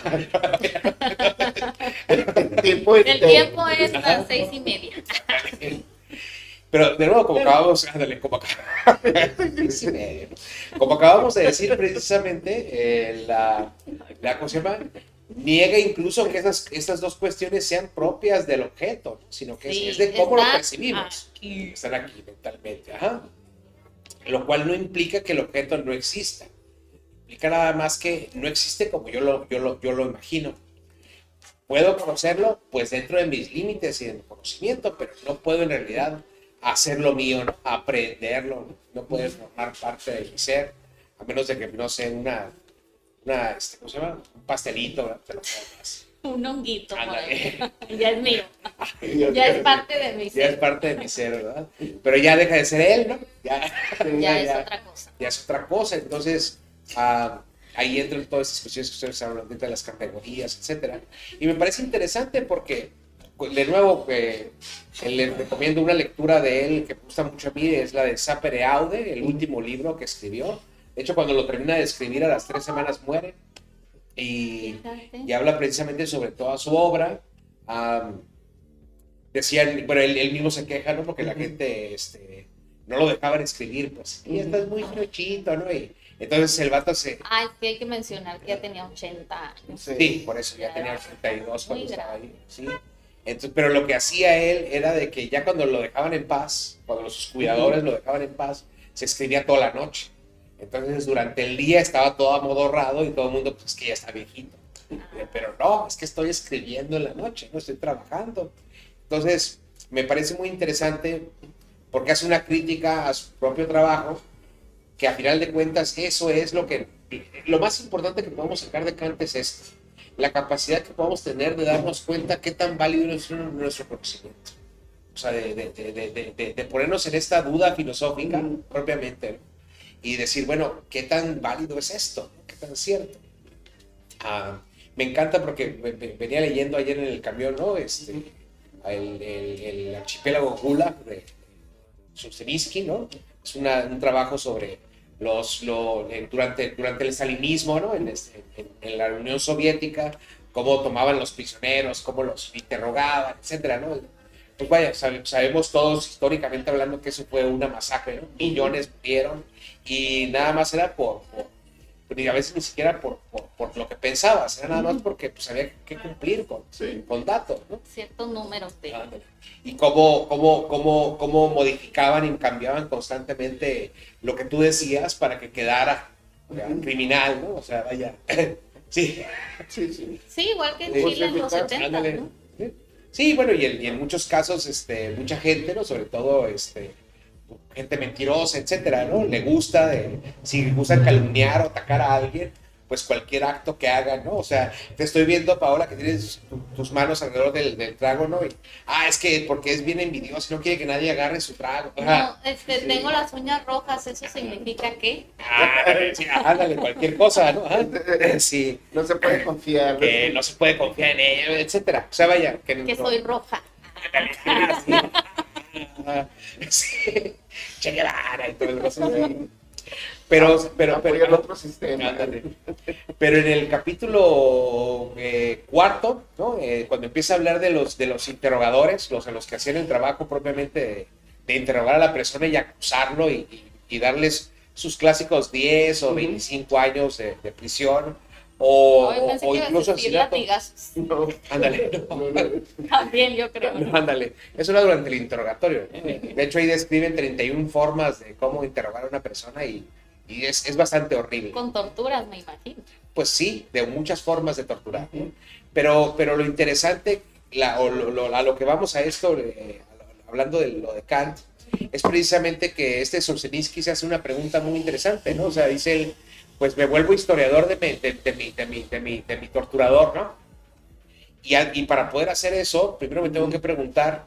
El tiempo es las 6:30. Pero de nuevo, como acabamos de decir precisamente, ¿cómo se llama? Niega incluso que estas dos cuestiones sean propias del objeto, sino que es de cómo lo percibimos. Están aquí mentalmente. Ajá. Lo cual no implica que el objeto no exista. Implica nada más que no existe como yo lo imagino. ¿Puedo conocerlo? Pues dentro de mis límites y de mi conocimiento, pero no puedo en realidad hacerlo mío, ¿no? Aprenderlo, no puede formar parte de mi ser, a menos de que no sé, ¿cómo se llama? Un pastelito, ¿verdad? Te lo comas. Un honguito. Ya es mío. Ya es parte de mi ser. Ya es parte de mi ser, ¿verdad? Pero ya deja de ser él, ¿no? Ya es otra cosa. Ya es otra cosa. Entonces, ahí entran todas estas cuestiones que ustedes hablan de las categorías, etcétera. Y me parece interesante porque, de nuevo, les recomiendo una lectura de él que me gusta mucho a mí, es la de Sapere Aude, el último libro que escribió. De hecho, cuando lo termina de escribir, a las 3 semanas muere. Y habla precisamente sobre toda su obra. decían, bueno, él mismo se queja, ¿no? Porque la gente, no lo dejaban escribir, pues, y estás muy chochito, ¿no? Y entonces el vato se... Ay, que hay que mencionar que ya tenía 80 años. Sí, por eso ya tenía 82 cuando Muy estaba grande. ahí, sí. Entonces, pero lo que hacía él era de que ya cuando lo dejaban en paz, cuando los cuidadores lo dejaban en paz, se escribía toda la noche. Entonces, durante el día estaba todo amodorrado y todo el mundo, pues, es que ya está viejito. Pero no, es que estoy escribiendo en la noche, no estoy trabajando. Entonces, me parece muy interesante porque hace una crítica a su propio trabajo, que a final de cuentas eso es lo más importante que podemos sacar de Kant es esto, la capacidad que podamos tener de darnos cuenta qué tan válido es nuestro conocimiento. O sea, de ponernos en esta duda filosófica propiamente, ¿no? Y decir, bueno, ¿qué tan válido es esto? ¿Qué tan cierto? Me encanta porque venía leyendo ayer en el camión, ¿no? El archipiélago Gulag de Solzhenitsyn, ¿no? Es un trabajo sobre durante el estalinismo, ¿no? En la Unión Soviética, cómo tomaban los prisioneros, cómo los interrogaban, etcétera, ¿no? Pues vaya, sabemos todos históricamente hablando que eso fue una masacre, ¿no? Millones murieron y nada más era y a veces ni siquiera por lo que pensabas, era nada más porque pues, había que cumplir con datos, ¿no? Ciertos números de... Y cómo modificaban y cambiaban constantemente lo que tú decías para que quedara criminal, ¿no? O sea, vaya, sí. Sí. Sí, igual que en Chile en los 70, Ándale. ¿no? Sí, bueno, y en muchos casos, mucha gente, ¿no? Sobre todo, gente mentirosa, etcétera, ¿no? Le gusta, si gustan calumniar o atacar a alguien, pues cualquier acto que hagan, ¿no? O sea, te estoy viendo, Paola, que tienes tus manos alrededor del trago, ¿no? Es que porque es bien envidioso, no quiere que nadie agarre su trago. No, tengo las uñas rojas, ¿eso significa qué? Sí, ándale, cualquier cosa, ¿no? Sí. No se puede confiar. Que no se puede confiar en ellos, etcétera. O sea, vaya. Que soy roja. Sí. Che Guevara y todo el resto. Pero apoya el otro sistema. Ándale. Pero en el capítulo cuarto, ¿no? Cuando empieza a hablar de los interrogadores, a los que hacían el trabajo propiamente de interrogar a la persona y acusarlo y darles sus clásicos 10 o 25 años de prisión o incluso asesinato. No. Ándale. También yo creo. No, ándale. Eso era durante el interrogatorio. De hecho, ahí describen 31 formas de cómo interrogar a una persona y es bastante horrible. Con torturas, me imagino. Pues sí, de muchas formas de torturar. Pero lo interesante, a lo que vamos a esto, hablando de lo de Kant, es precisamente que Solzhenitsyn se hace una pregunta muy interesante, ¿no? O sea, dice él, pues me vuelvo historiador de mi torturador, ¿no? Y para poder hacer eso, primero me tengo que preguntar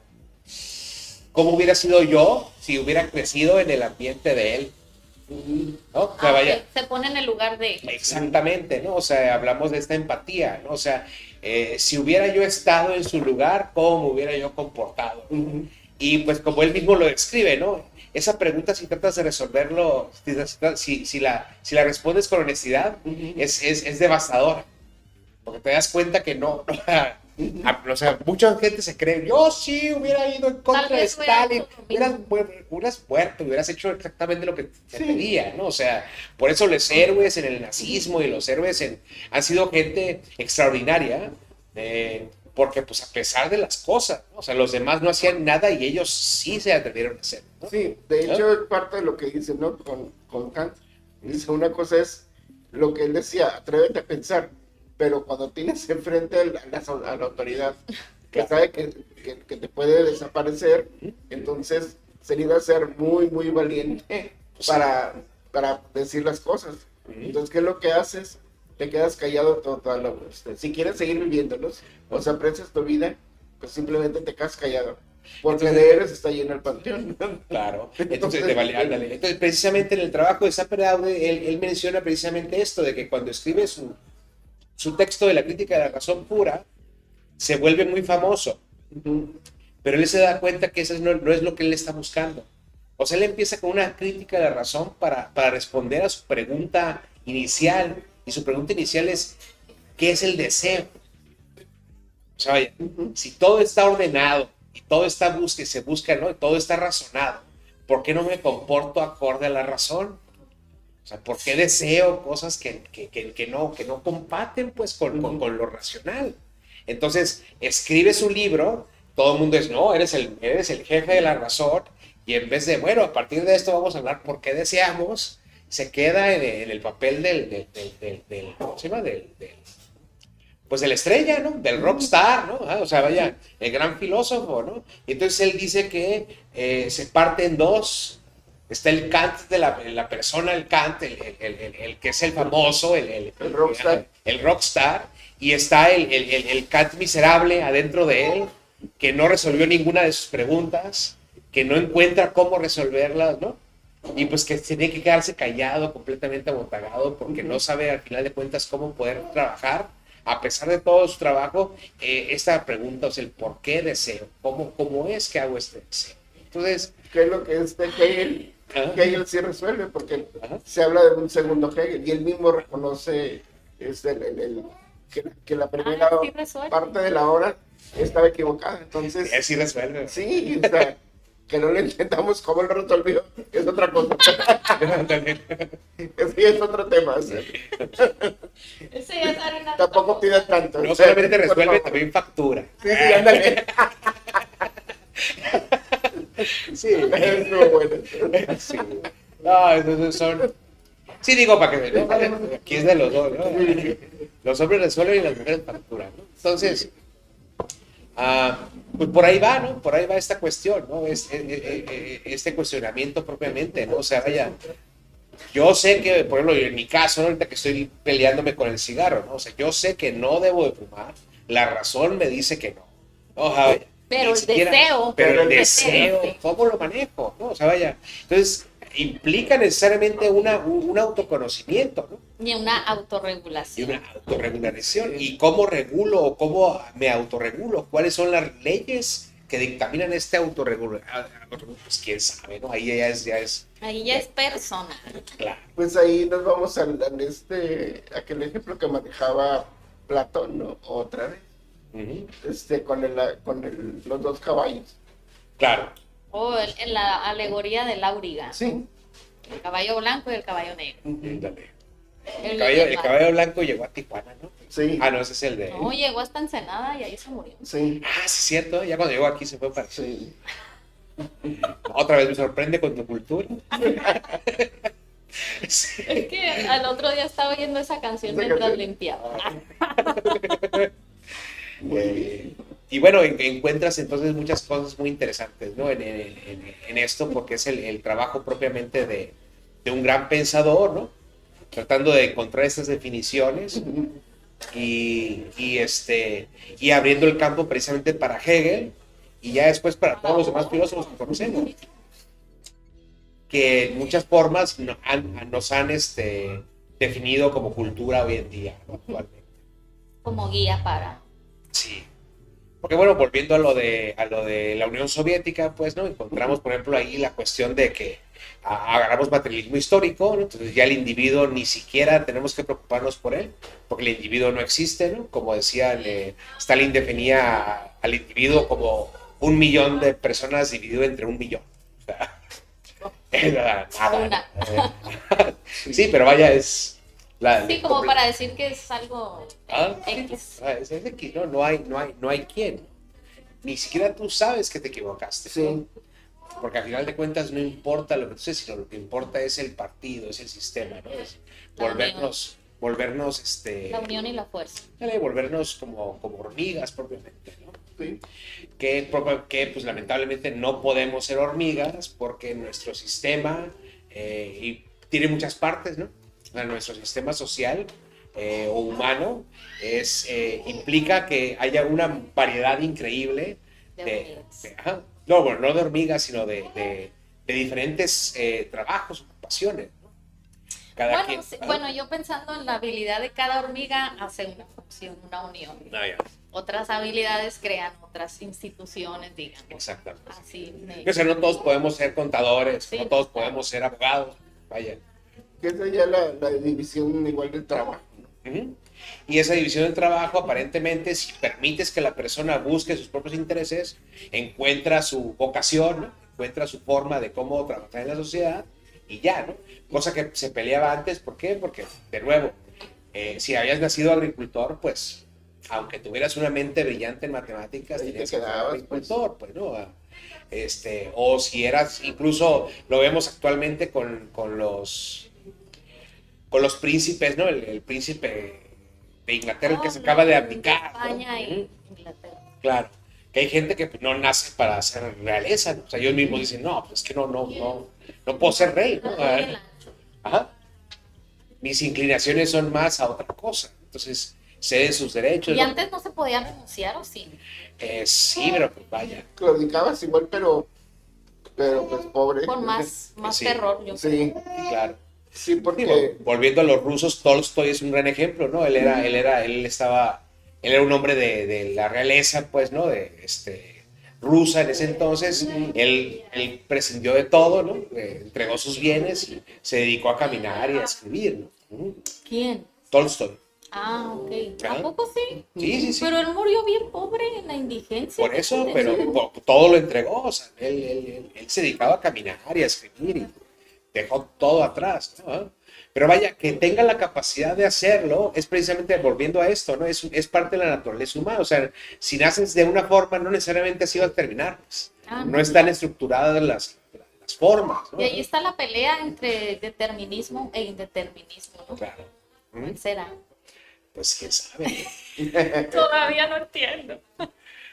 cómo hubiera sido yo si hubiera crecido en el ambiente de él, ¿no? O sea, vaya. Se pone en el lugar de... Exactamente, ¿no? O sea, hablamos de esta empatía, ¿no? O sea, si hubiera yo estado en su lugar, ¿cómo me hubiera yo comportado? Y pues como él mismo lo describe, ¿no? Esa pregunta, si tratas de resolverlo, si la respondes con honestidad, es devastadora. Porque te das cuenta que no. O sea, mucha gente se cree, yo sí hubiera ido en contra de Stalin, hubieras muerto, hubieras hecho exactamente lo que te pedía, ¿no? O sea, por eso los héroes en el nazismo y los héroes han sido gente extraordinaria, porque pues a pesar de las cosas, ¿no? O sea, los demás no hacían nada y ellos sí se atrevieron a hacer, ¿no? Sí, de hecho es parte de lo que dice, ¿no? Con Kant. Dice, una cosa es lo que él decía, atrévete a pensar, pero cuando tienes enfrente a la autoridad que sabe que te puede desaparecer, entonces sería ser muy, muy valiente para decir las cosas. Entonces, ¿qué es lo que haces? Te quedas callado todo. Si quieres seguir viviéndolos, o sea, aprecias tu vida, pues simplemente te quedas callado. Porque de héroes está lleno el panteón. Claro. Entonces, ándale. Entonces, precisamente en el trabajo de Sapir-Aude, él menciona precisamente esto, de que cuando escribe su texto de la crítica de la razón pura, se vuelve muy famoso. Pero él se da cuenta que eso no es lo que él está buscando. O sea, él empieza con una crítica de la razón para responder a su pregunta inicial. Y su pregunta inicial es, ¿qué es el deseo? O sea, vaya, si todo está ordenado y todo está se busca, ¿no? Y todo está razonado. ¿Por qué no me comporto acorde a la razón? O sea, ¿por qué deseo cosas que no compaten pues con lo racional? Entonces, escribes un libro, todo el mundo es, no, eres el jefe de la razón, y en vez de, bueno, a partir de esto vamos a hablar por qué deseamos, se queda en el papel ¿cómo se llama? Pues de la estrella, ¿no? Del rockstar, ¿no? O sea, vaya, el gran filósofo, ¿no? Y entonces él dice que se parte en dos. Está el Kant de la persona, el Kant, el que es el famoso, el rockstar. El rockstar, y está el Kant miserable adentro de él, que no resolvió ninguna de sus preguntas, que no encuentra cómo resolverlas, ¿no? Y pues que tiene que quedarse callado, completamente abotagado, porque no sabe al final de cuentas cómo poder trabajar. A pesar de todo su trabajo, esta pregunta, o sea, el por qué deseo, cómo es que hago este deseo. Entonces, ¿qué es lo que Hegel? Hegel sí resuelve, porque se habla de un segundo Hegel, y él mismo reconoce que la primera sí parte de la obra estaba equivocada. Entonces, él sí resuelve. Sí, o sea, que no le entendamos cómo lo resolvió, es otra cosa. Es otro tema. ¿Sí? Ese ya es harina. Tampoco pidas tanto. No solamente resuelve, también factura. Sí, ándale. Sí. Estuvo bueno. Sí. No, entonces son... Sí, digo, para que... ¿no? Aquí es de los dos, ¿no? Los hombres resuelven y las mujeres facturan, ¿no? Entonces... pues por ahí va, ¿no? Por ahí va esta cuestión, ¿no? Este cuestionamiento propiamente, ¿no? O sea, vaya, yo sé que, por ejemplo, en mi caso, ¿no? Ahorita que estoy peleándome con el cigarro, ¿no? O sea, yo sé que no debo de fumar, la razón me dice que no. O sea, vaya, pero el deseo. Pero el deseo, ¿cómo lo manejo? ¿No? O sea, vaya, entonces implica necesariamente un autoconocimiento, ¿no? Y una autorregulación. Y una autorregulación. ¿Y cómo regulo o cómo me autorregulo? ¿Cuáles son las leyes que dictaminan este autorregulación? Pues quién sabe, ¿no? Ahí ya es Ahí ya es personal. claro. Pues ahí nos vamos a aquel ejemplo que manejaba Platón, ¿no? Otra vez. Con los dos caballos. Claro. O en la alegoría del Auriga. Sí. El caballo blanco y el caballo negro. Dale. El El caballo blanco llegó a Tijuana, ¿no? Sí. Ah, no, ese es el de... No, llegó hasta Ensenada y ahí se murió. Sí. Ah, sí, es cierto. Ya cuando llegó aquí se fue para... Sí. Otra vez me sorprende con tu cultura. Sí. Es que al otro día estaba oyendo esa canción mientras limpiaba. Y bueno, encuentras entonces muchas cosas muy interesantes, ¿no? En esto, porque es el trabajo propiamente de un gran pensador, ¿no? Tratando de encontrar estas definiciones y abriendo el campo precisamente para Hegel y ya después para todos los demás filósofos que conocemos, que en muchas formas nos han definido como cultura hoy en día, ¿no? Actualmente. Como guía para... Sí. Porque bueno, volviendo a lo de la Unión Soviética, pues, ¿no? Encontramos, por ejemplo, ahí la cuestión de que agarramos materialismo histórico, ¿no? Entonces ya el individuo ni siquiera tenemos que preocuparnos por él, porque el individuo no existe, ¿no? Como decía, Stalin definía al individuo como 1 millón de personas dividido entre 1 millón. O sea, era nada. Sí, pero vaya, es... Sí, como para decir que es algo X. Es X, ¿no? No hay quien. Ni siquiera tú sabes que te equivocaste. Sí. ¿no? Porque al final de cuentas no importa lo que tú seas, sino lo que importa es el partido, es el sistema, ¿no? Es volvernos la unión y la fuerza. volvernos como hormigas propiamente, ¿no? Sí. Que pues lamentablemente no podemos ser hormigas porque nuestro sistema y tiene muchas partes, ¿no? Nuestro sistema social o humano implica que haya una variedad increíble no de hormigas, sino de diferentes trabajos, ocupaciones, ¿no? Cada quien. Bueno, yo pensando en la habilidad de cada hormiga hace una función, una unión. Otras habilidades crean otras instituciones, digamos. Exactamente. Así. O sea, no todos podemos ser contadores, Sí, no todos podemos ser abogados, vaya. Que esa ya la división igual del trabajo, ¿no? Ujú. Y esa división del trabajo, aparentemente, si permites que la persona busque sus propios intereses, encuentra su vocación, ¿no? Encuentra su forma de cómo trabajar en la sociedad y ya, ¿no? Cosa que se peleaba antes, ¿por qué? Porque, de nuevo, si habías nacido agricultor, pues, aunque tuvieras una mente brillante en matemáticas, Ahí te tenías que ser quedabas, agricultor, pues, ¿no? O si eras, incluso lo vemos actualmente con los príncipes, ¿no? El príncipe de Inglaterra que se acaba de abdicar, ¿no? España y Inglaterra. Claro, que hay gente que pues, no nace para ser realeza, ¿no? O sea, ellos mismos dicen, no, pues es que no puedo ser rey, ¿no? Ajá. Mis inclinaciones son más a otra cosa, entonces ceden sus derechos. Y antes no se podía renunciar, ¿o sí? Sí, pero pues vaya. Claudicabas igual, pero pues pobre. Con más Sí. terror, yo creo. Sí, Claro. sí, Digo, porque volviendo a los rusos, Tolstoy es un gran ejemplo, ¿no? Él era un hombre de la realeza, pues, ¿no? Rusa en ese entonces. Él prescindió de todo, ¿no? Entregó sus bienes y se dedicó a caminar y a escribir, ¿no? ¿Quién? Tolstoy. Ah, ok. Ajá. ¿A poco sí? Sí. Pero él murió bien pobre en la indigencia. Por eso, pero todo lo entregó, o sea, él se dedicaba a caminar y a escribir y dejó todo atrás, ¿no? Pero vaya, que tenga la capacidad de hacerlo es precisamente volviendo a esto, ¿no? Es parte de la naturaleza humana, o sea, si naces de una forma, no necesariamente así vas a terminar, pues. No están estructuradas las formas, ¿no? Y ahí está la pelea entre determinismo e indeterminismo, ¿no? Claro. ¿Cuál será? Pues quién sabe. Todavía no entiendo.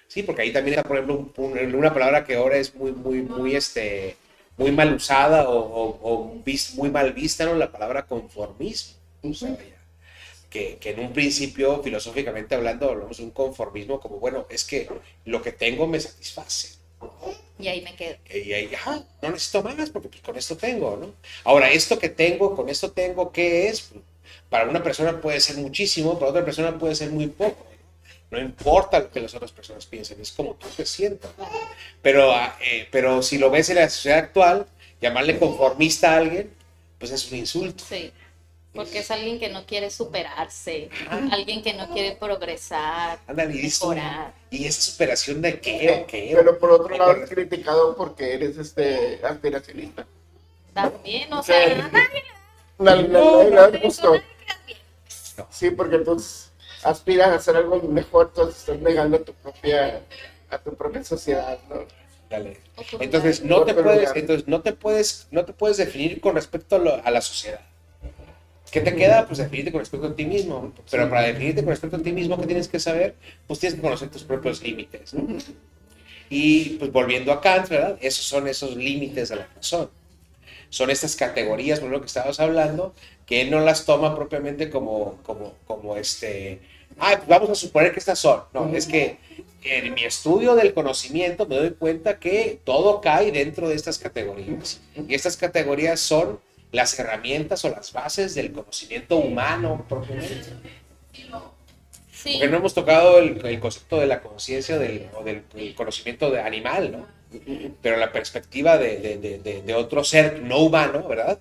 Sí, porque ahí también está, por ejemplo, una palabra que ahora es muy mal usada muy mal vista, ¿no? La palabra conformismo. O sea, que en un principio, filosóficamente hablando, hablamos de un conformismo como, bueno, es que lo que tengo me satisface. Y ahí me quedo. Y ahí, no necesito más porque pues, con esto tengo, ¿no? Ahora, esto que tengo, con esto tengo, ¿qué es? Para una persona puede ser muchísimo, para otra persona puede ser muy poco. No importa lo que las otras personas piensen, es como tú te sientas. Pero si lo ves en la sociedad actual, llamarle conformista a alguien, pues es un insulto. Sí. Porque es alguien que no quiere superarse, alguien que no quiere progresar, Ándale, mejorar. ¿y esa superación de qué o qué? pero por otro lado es criticado porque eres aspiracionista. También, o Sí. sea, Nadie le da gusto. No. Sí, porque tú aspiras a hacer algo mejor, entonces estás negando a tu propia sociedad, ¿no? Dale. Oportunidad. Entonces no te puedes definir con respecto a la sociedad. ¿Qué te queda? Pues definirte con respecto a ti mismo. Pero para definirte con respecto a ti mismo, ¿qué tienes que saber? Pues tienes que conocer tus propios límites, ¿no? Y pues volviendo a Kant, ¿verdad? Esos son esos límites de la razón. Son estas categorías, por lo que estabas hablando, que él no las toma propiamente como pues vamos a suponer que estas son. No, es que en mi estudio del conocimiento me doy cuenta que todo cae dentro de estas categorías. Y estas categorías son las herramientas o las bases del conocimiento humano propiamente. sí. Porque no hemos tocado el concepto de la conciencia o del conocimiento de animal, ¿no? Pero la perspectiva de otro ser no humano, ¿verdad?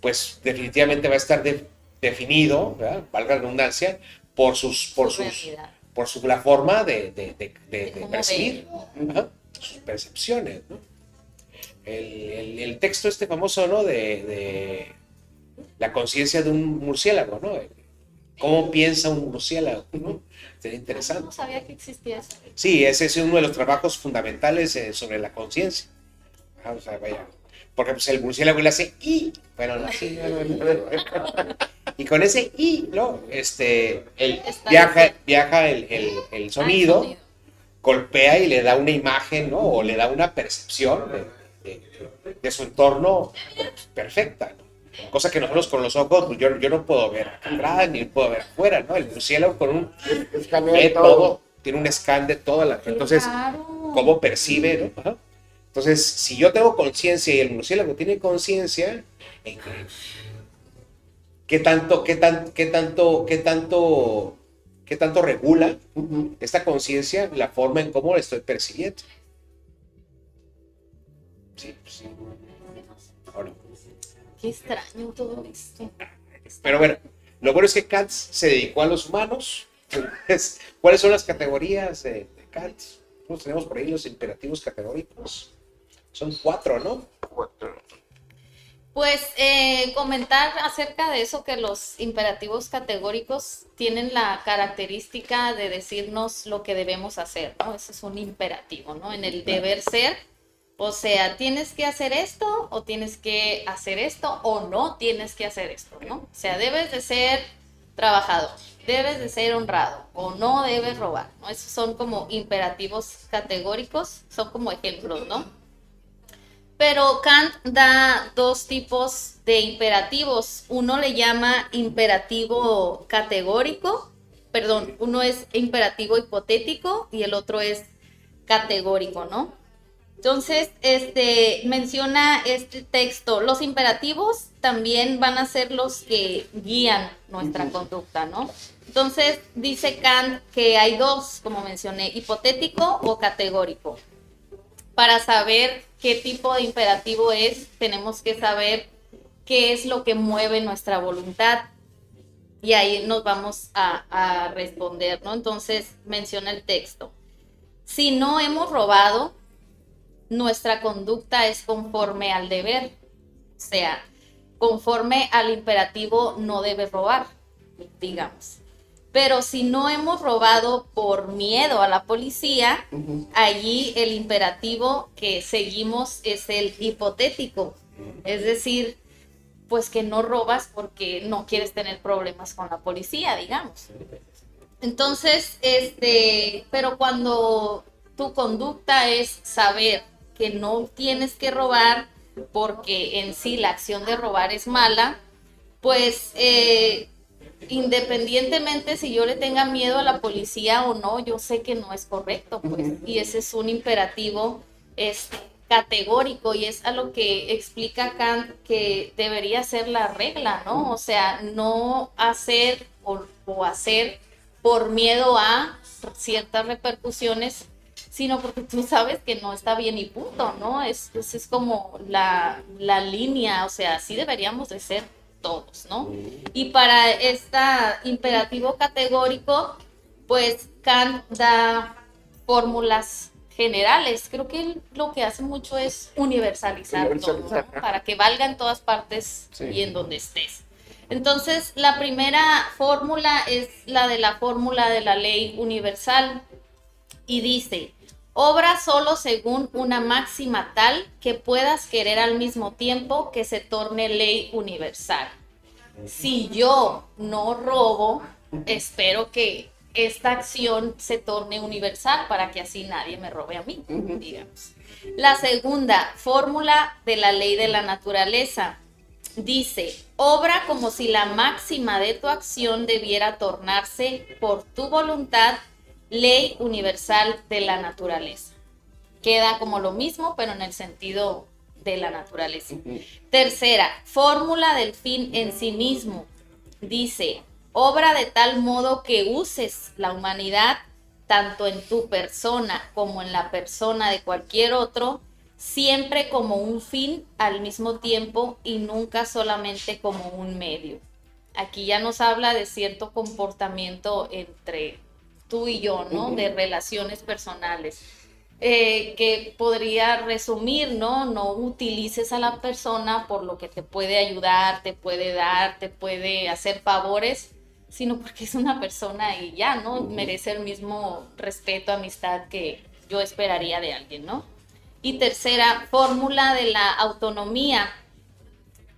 Pues definitivamente va a estar definido, ¿verdad? Valga la redundancia, por la forma de percibir, sus percepciones, ¿no? El texto famoso, ¿no? De la conciencia de un murciélago, ¿no? ¿Cómo piensa un murciélago? ¿No? Sería interesante. No sabía que existía eso. Sí, ese es uno de los trabajos fundamentales sobre la conciencia. O sea, vaya. Porque pues, el murciélago le hace I. Bueno, no, sí, y con ese I, ¿no? Viaja el sonido, golpea y le da una imagen, ¿no? O le da una percepción de su entorno perfecta, ¿no? Cosa que nosotros con los ojos, pues yo no puedo ver acá atrás, ni puedo ver afuera, ¿no? El murciélago con un ve todo, tiene un scan de toda entonces, ¿cómo percibe, no? Ajá. Entonces, si yo tengo conciencia y el murciélago tiene conciencia, ¿qué tanto regula esta conciencia la forma en cómo la estoy percibiendo? Sí, sí. Ahora. Qué extraño todo esto. Pero bueno, Lo bueno es que Kant se dedicó a los humanos. Entonces, ¿cuáles son las categorías de Kant? Nosotros tenemos por ahí los imperativos categóricos. Son 4, ¿no? Pues comentar acerca de eso, que los imperativos categóricos tienen la característica de decirnos lo que debemos hacer, ¿no? Ese es un imperativo, ¿no? En el deber ser, o sea, tienes que hacer esto, o tienes que hacer esto, o no tienes que hacer esto, ¿no? O sea, debes de ser trabajador, debes de ser honrado, o no debes robar, ¿no? Esos son como imperativos categóricos, son como ejemplos, ¿no? Pero Kant da 2 tipos de imperativos. Uno le llama imperativo categórico, perdón, uno es imperativo hipotético y el otro es categórico, ¿no? Entonces, menciona este texto, los imperativos también van a ser los que guían nuestra conducta, ¿no? Entonces, dice Kant que hay 2, como mencioné, hipotético o categórico. Para saber qué tipo de imperativo es, tenemos que saber qué es lo que mueve nuestra voluntad. Y ahí nos vamos a responder, ¿no? Entonces, menciona el texto. Si no hemos robado, nuestra conducta es conforme al deber. O sea, conforme al imperativo no debes robar, digamos. Pero si no hemos robado por miedo a la policía, allí el imperativo que seguimos es el hipotético. Es decir, pues que no robas porque no quieres tener problemas con la policía, digamos. Entonces, pero cuando tu conducta es saber que no tienes que robar porque en sí la acción de robar es mala, pues independientemente si yo le tenga miedo a la policía o no, yo sé que no es correcto, pues, y ese es un imperativo categórico, y es a lo que explica Kant que debería ser la regla, ¿no? O sea, no hacer o hacer por miedo a ciertas repercusiones, sino porque tú sabes que no está bien y punto, ¿no? Es como la línea, o sea, así deberíamos de ser todos, ¿no? Y para este imperativo categórico, pues Kant da fórmulas generales. Creo que él lo que hace mucho es universalizar todo, ¿no? Para que valga en todas partes y en donde estés. Entonces, la primera fórmula es la de la fórmula de la ley universal y dice: obra solo según una máxima tal que puedas querer al mismo tiempo que se torne ley universal. Si yo no robo, espero que esta acción se torne universal para que así nadie me robe a mí, digamos. La segunda fórmula de la ley de la naturaleza dice: obra como si la máxima de tu acción debiera tornarse por tu voluntad ley universal de la naturaleza. Queda como lo mismo, pero en el sentido de la naturaleza. Tercera, fórmula del fin en sí mismo. Dice: obra de tal modo que uses la humanidad, tanto en tu persona como en la persona de cualquier otro, siempre como un fin al mismo tiempo y nunca solamente como un medio. Aquí ya nos habla de cierto comportamiento entre tú y yo, ¿no? De relaciones personales, que podría resumir, ¿no? No utilices a la persona por lo que te puede ayudar, te puede dar, te puede hacer favores, sino porque es una persona y ya, ¿no? Merece el mismo respeto, amistad que yo esperaría de alguien, ¿no? Y tercera, fórmula de la autonomía,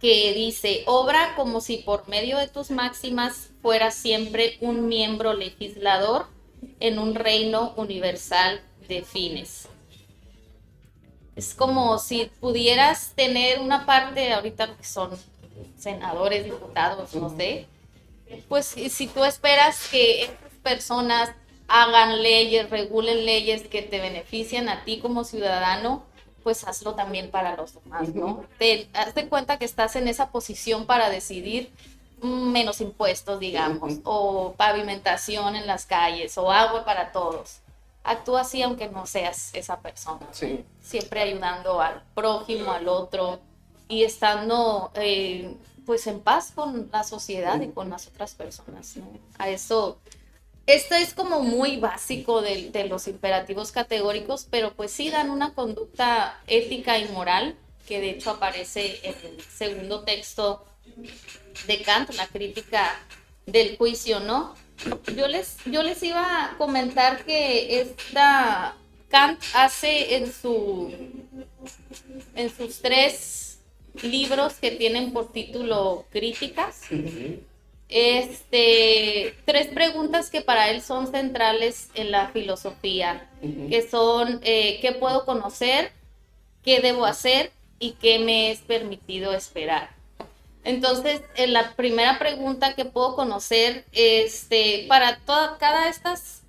que dice: obra como si por medio de tus máximas fueras siempre un miembro legislador en un reino universal de fines. Es como si pudieras tener una parte, ahorita que son senadores, diputados, no sé, pues si tú esperas que estas personas hagan leyes, regulen leyes que te benefician a ti como ciudadano, pues hazlo también para los demás, ¿no? Haz de cuenta que estás en esa posición para decidir menos impuestos, digamos, o pavimentación en las calles, o agua para todos. Actúa así aunque no seas esa persona. Siempre ayudando al prójimo, al otro, y estando pues en paz con la sociedad y con las otras personas, ¿no? A eso, esto es como muy básico de los imperativos categóricos, pero pues sí dan una conducta ética y moral, que de hecho aparece en el segundo texto de Kant, la crítica del juicio, ¿no? Yo les iba a comentar que Kant hace en sus 3 libros que tienen por título Críticas, 3 preguntas que para él son centrales en la filosofía, que son ¿qué puedo conocer? ¿Qué debo hacer? ¿Y qué me es permitido esperar? Entonces, en la primera pregunta que puedo conocer, para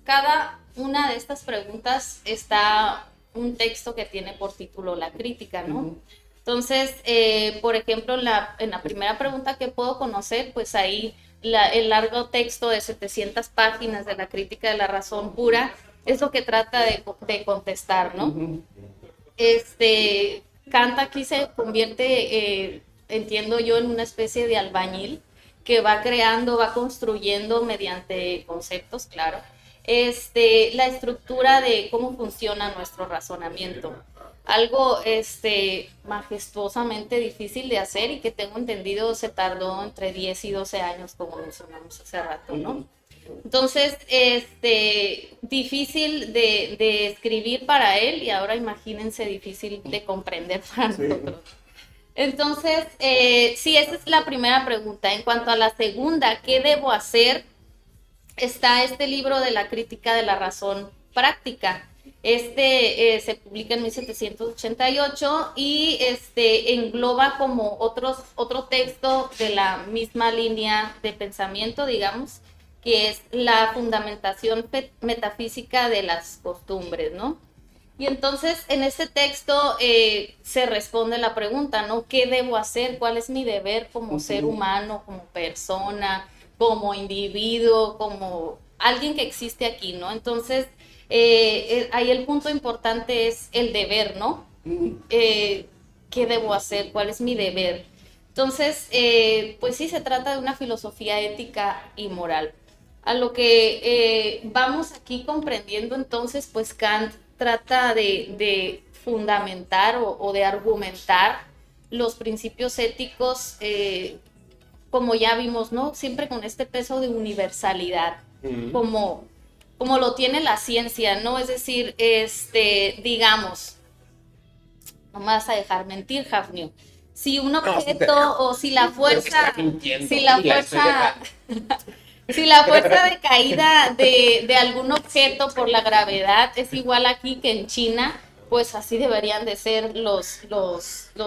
cada una de estas preguntas está un texto que tiene por título La Crítica, ¿no? Entonces, por ejemplo, en la primera pregunta que puedo conocer, pues ahí el largo texto de 700 páginas de la Crítica de la Razón Pura es lo que trata de contestar, ¿no? Kant aquí se convierte, entiendo yo, en una especie de albañil que va creando, va construyendo mediante conceptos, claro, la estructura de cómo funciona nuestro razonamiento. Algo majestuosamente difícil de hacer y que tengo entendido se tardó entre 10 y 12 años, como mencionamos hace rato, ¿no? Entonces, difícil de escribir para él y ahora imagínense difícil de comprender para nosotros. Entonces, sí, esa es la primera pregunta. En cuanto a la segunda, ¿qué debo hacer? Está este libro de la crítica de la razón práctica. Se publica en 1788 y engloba como otro texto de la misma línea de pensamiento, digamos, que es la fundamentación metafísica de las costumbres, ¿no? Y entonces en este texto se responde la pregunta, ¿no? ¿Qué debo hacer? ¿Cuál es mi deber como ser humano, como persona, como individuo, como alguien que existe aquí, ¿no? Entonces, ahí el punto importante es el deber, ¿no? ¿Qué debo hacer? ¿Cuál es mi deber? Entonces, pues sí, se trata de una filosofía ética y moral. A lo que vamos aquí comprendiendo entonces, pues Kant trata de fundamentar o de argumentar los principios éticos, como ya vimos, ¿no? Siempre con este peso de universalidad, como lo tiene la ciencia, ¿no? Es decir, digamos, no me vas a dejar mentir, Hafnio. Si un objeto o si la fuerza, si la fuerza de caída de algún objeto por la gravedad es igual aquí que en China, pues así deberían de ser los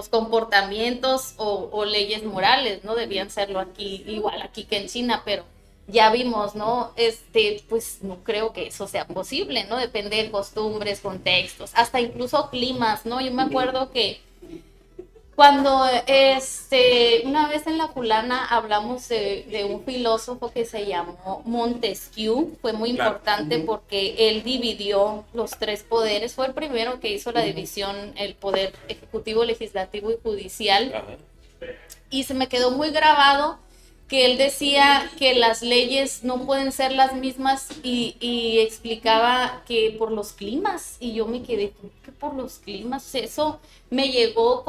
comportamientos o leyes morales, ¿no? Debían serlo aquí, igual aquí que en China, pero ya vimos, ¿no? Pues no creo que eso sea posible, ¿no? Depende de costumbres, contextos, hasta incluso climas, ¿no? Yo me acuerdo que cuando una vez en La Culana hablamos de un filósofo que se llamó Montesquieu, fue muy importante porque él dividió los 3 poderes, fue el primero que hizo la división, el poder ejecutivo, legislativo y judicial. Ajá. Y se me quedó muy grabado que él decía que las leyes no pueden ser las mismas y explicaba que por los climas, y yo me quedé, ¿qué por los climas? Eso me llegó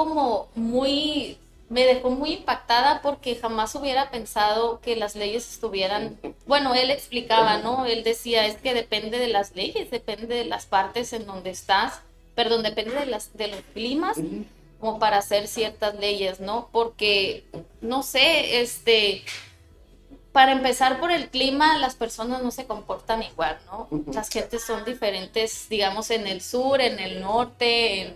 me dejó muy impactada porque jamás hubiera pensado que las leyes estuvieran, bueno, él explicaba, ¿no? Él decía, es que depende de las leyes, depende de las partes en donde estás, perdón, depende de los climas, como para hacer ciertas leyes, ¿no? Porque, no sé, para empezar por el clima, las personas no se comportan igual, ¿no? Las gentes son diferentes, digamos, en el sur, en el norte, en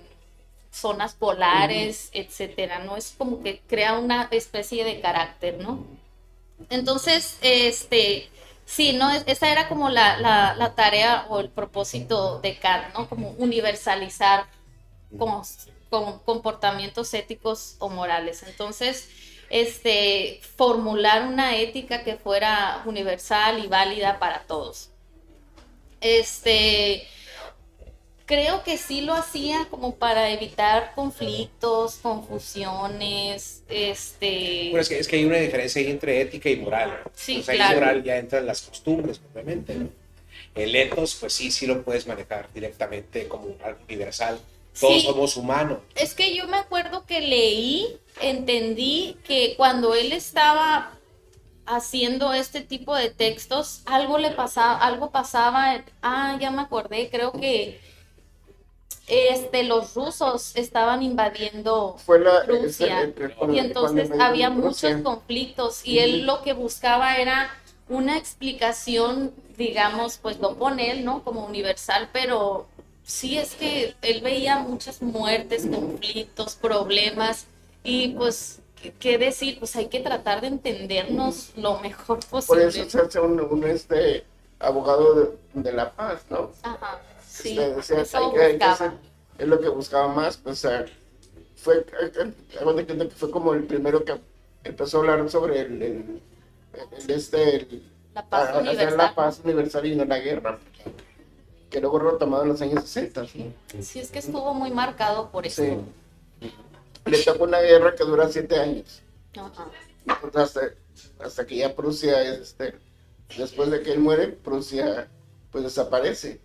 zonas polares, etcétera, ¿no? Es como que crea una especie de carácter, ¿no? Entonces, sí, ¿no? Esa era como la tarea o el propósito de Kant, ¿no? Como universalizar con comportamientos éticos o morales. Entonces, formular una ética que fuera universal y válida para todos. creo que sí lo hacía como para evitar conflictos, confusiones, Bueno, es que hay una diferencia ahí entre ética y moral. Sí, Pues ahí claro. moral ya entran las costumbres, obviamente, ¿no? El ethos, pues sí lo puedes manejar directamente como algo universal. Todos Sí. somos humanos. Es que yo me acuerdo que entendí que cuando él estaba haciendo este tipo de textos, algo pasaba, ya me acordé, creo que los rusos estaban invadiendo Fue Rusia y cuando entonces invadieron había muchos Rusia. conflictos y él lo que buscaba era una explicación, digamos, pues lo pone él, ¿no? Como universal, pero sí es que él veía muchas muertes, conflictos, problemas y pues, ¿qué decir? Pues hay que tratar de entendernos lo mejor Por posible. eso se hace un abogado de la paz, ¿no? Ajá, sí, Decía, eso hay que buscaba. hacer, es lo que buscaba más, pues, o sea, hago de cuenta que fue como el primero que empezó a hablar sobre La paz hacer universal. la paz universal y no la guerra, que luego retomado en los años 60. Sí, sí, es que estuvo muy marcado por eso. Sí. Le tocó una guerra que dura 7 años. Ajá. Pues hasta que ya Prusia después de que él muere, Prusia pues desaparece.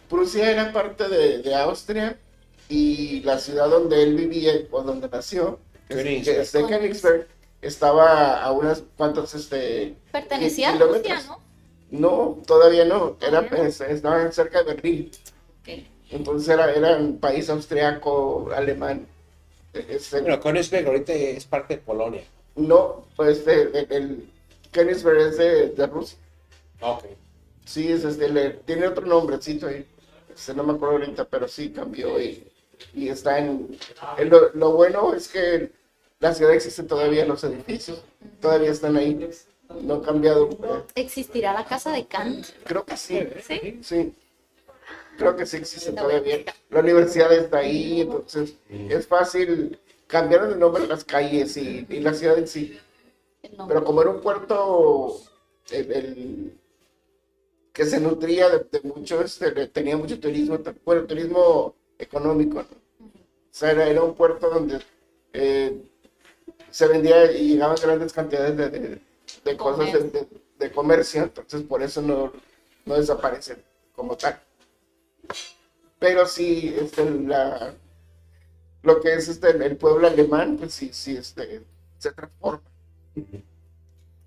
Prusia era parte de Austria y la ciudad donde él vivía o donde nació, Königsberg, estaba a unas cuantas Pertenecía a kilómetros. Rusia, ¿no? No, todavía no, ¿Todavía no? Estaban cerca de Berlín. Okay. Entonces era un país austriaco, alemán. Bueno, Königsberg ahorita es parte de Polonia. No, pues el Königsberg es de Rusia. Ok. Sí, tiene otro nombrecito ahí. No me acuerdo ahorita, pero sí cambió y está lo bueno es que la ciudad existe todavía, los edificios todavía están ahí, no han cambiado. ¿Existirá la casa de Kant? Creo que sí, Sí. sí, creo que sí existe todavía. La universidad está ahí, entonces es fácil. Cambiaron el nombre de las calles y la ciudad en sí. Pero como era un puerto que se nutría de mucho, tenía mucho turismo, bueno, turismo económico, ¿no? O sea, era un puerto donde se vendía y llegaban grandes cantidades de cosas de comercio, entonces por eso no desaparecen como tal. Pero sí, lo que es el pueblo alemán, pues sí, se transforma.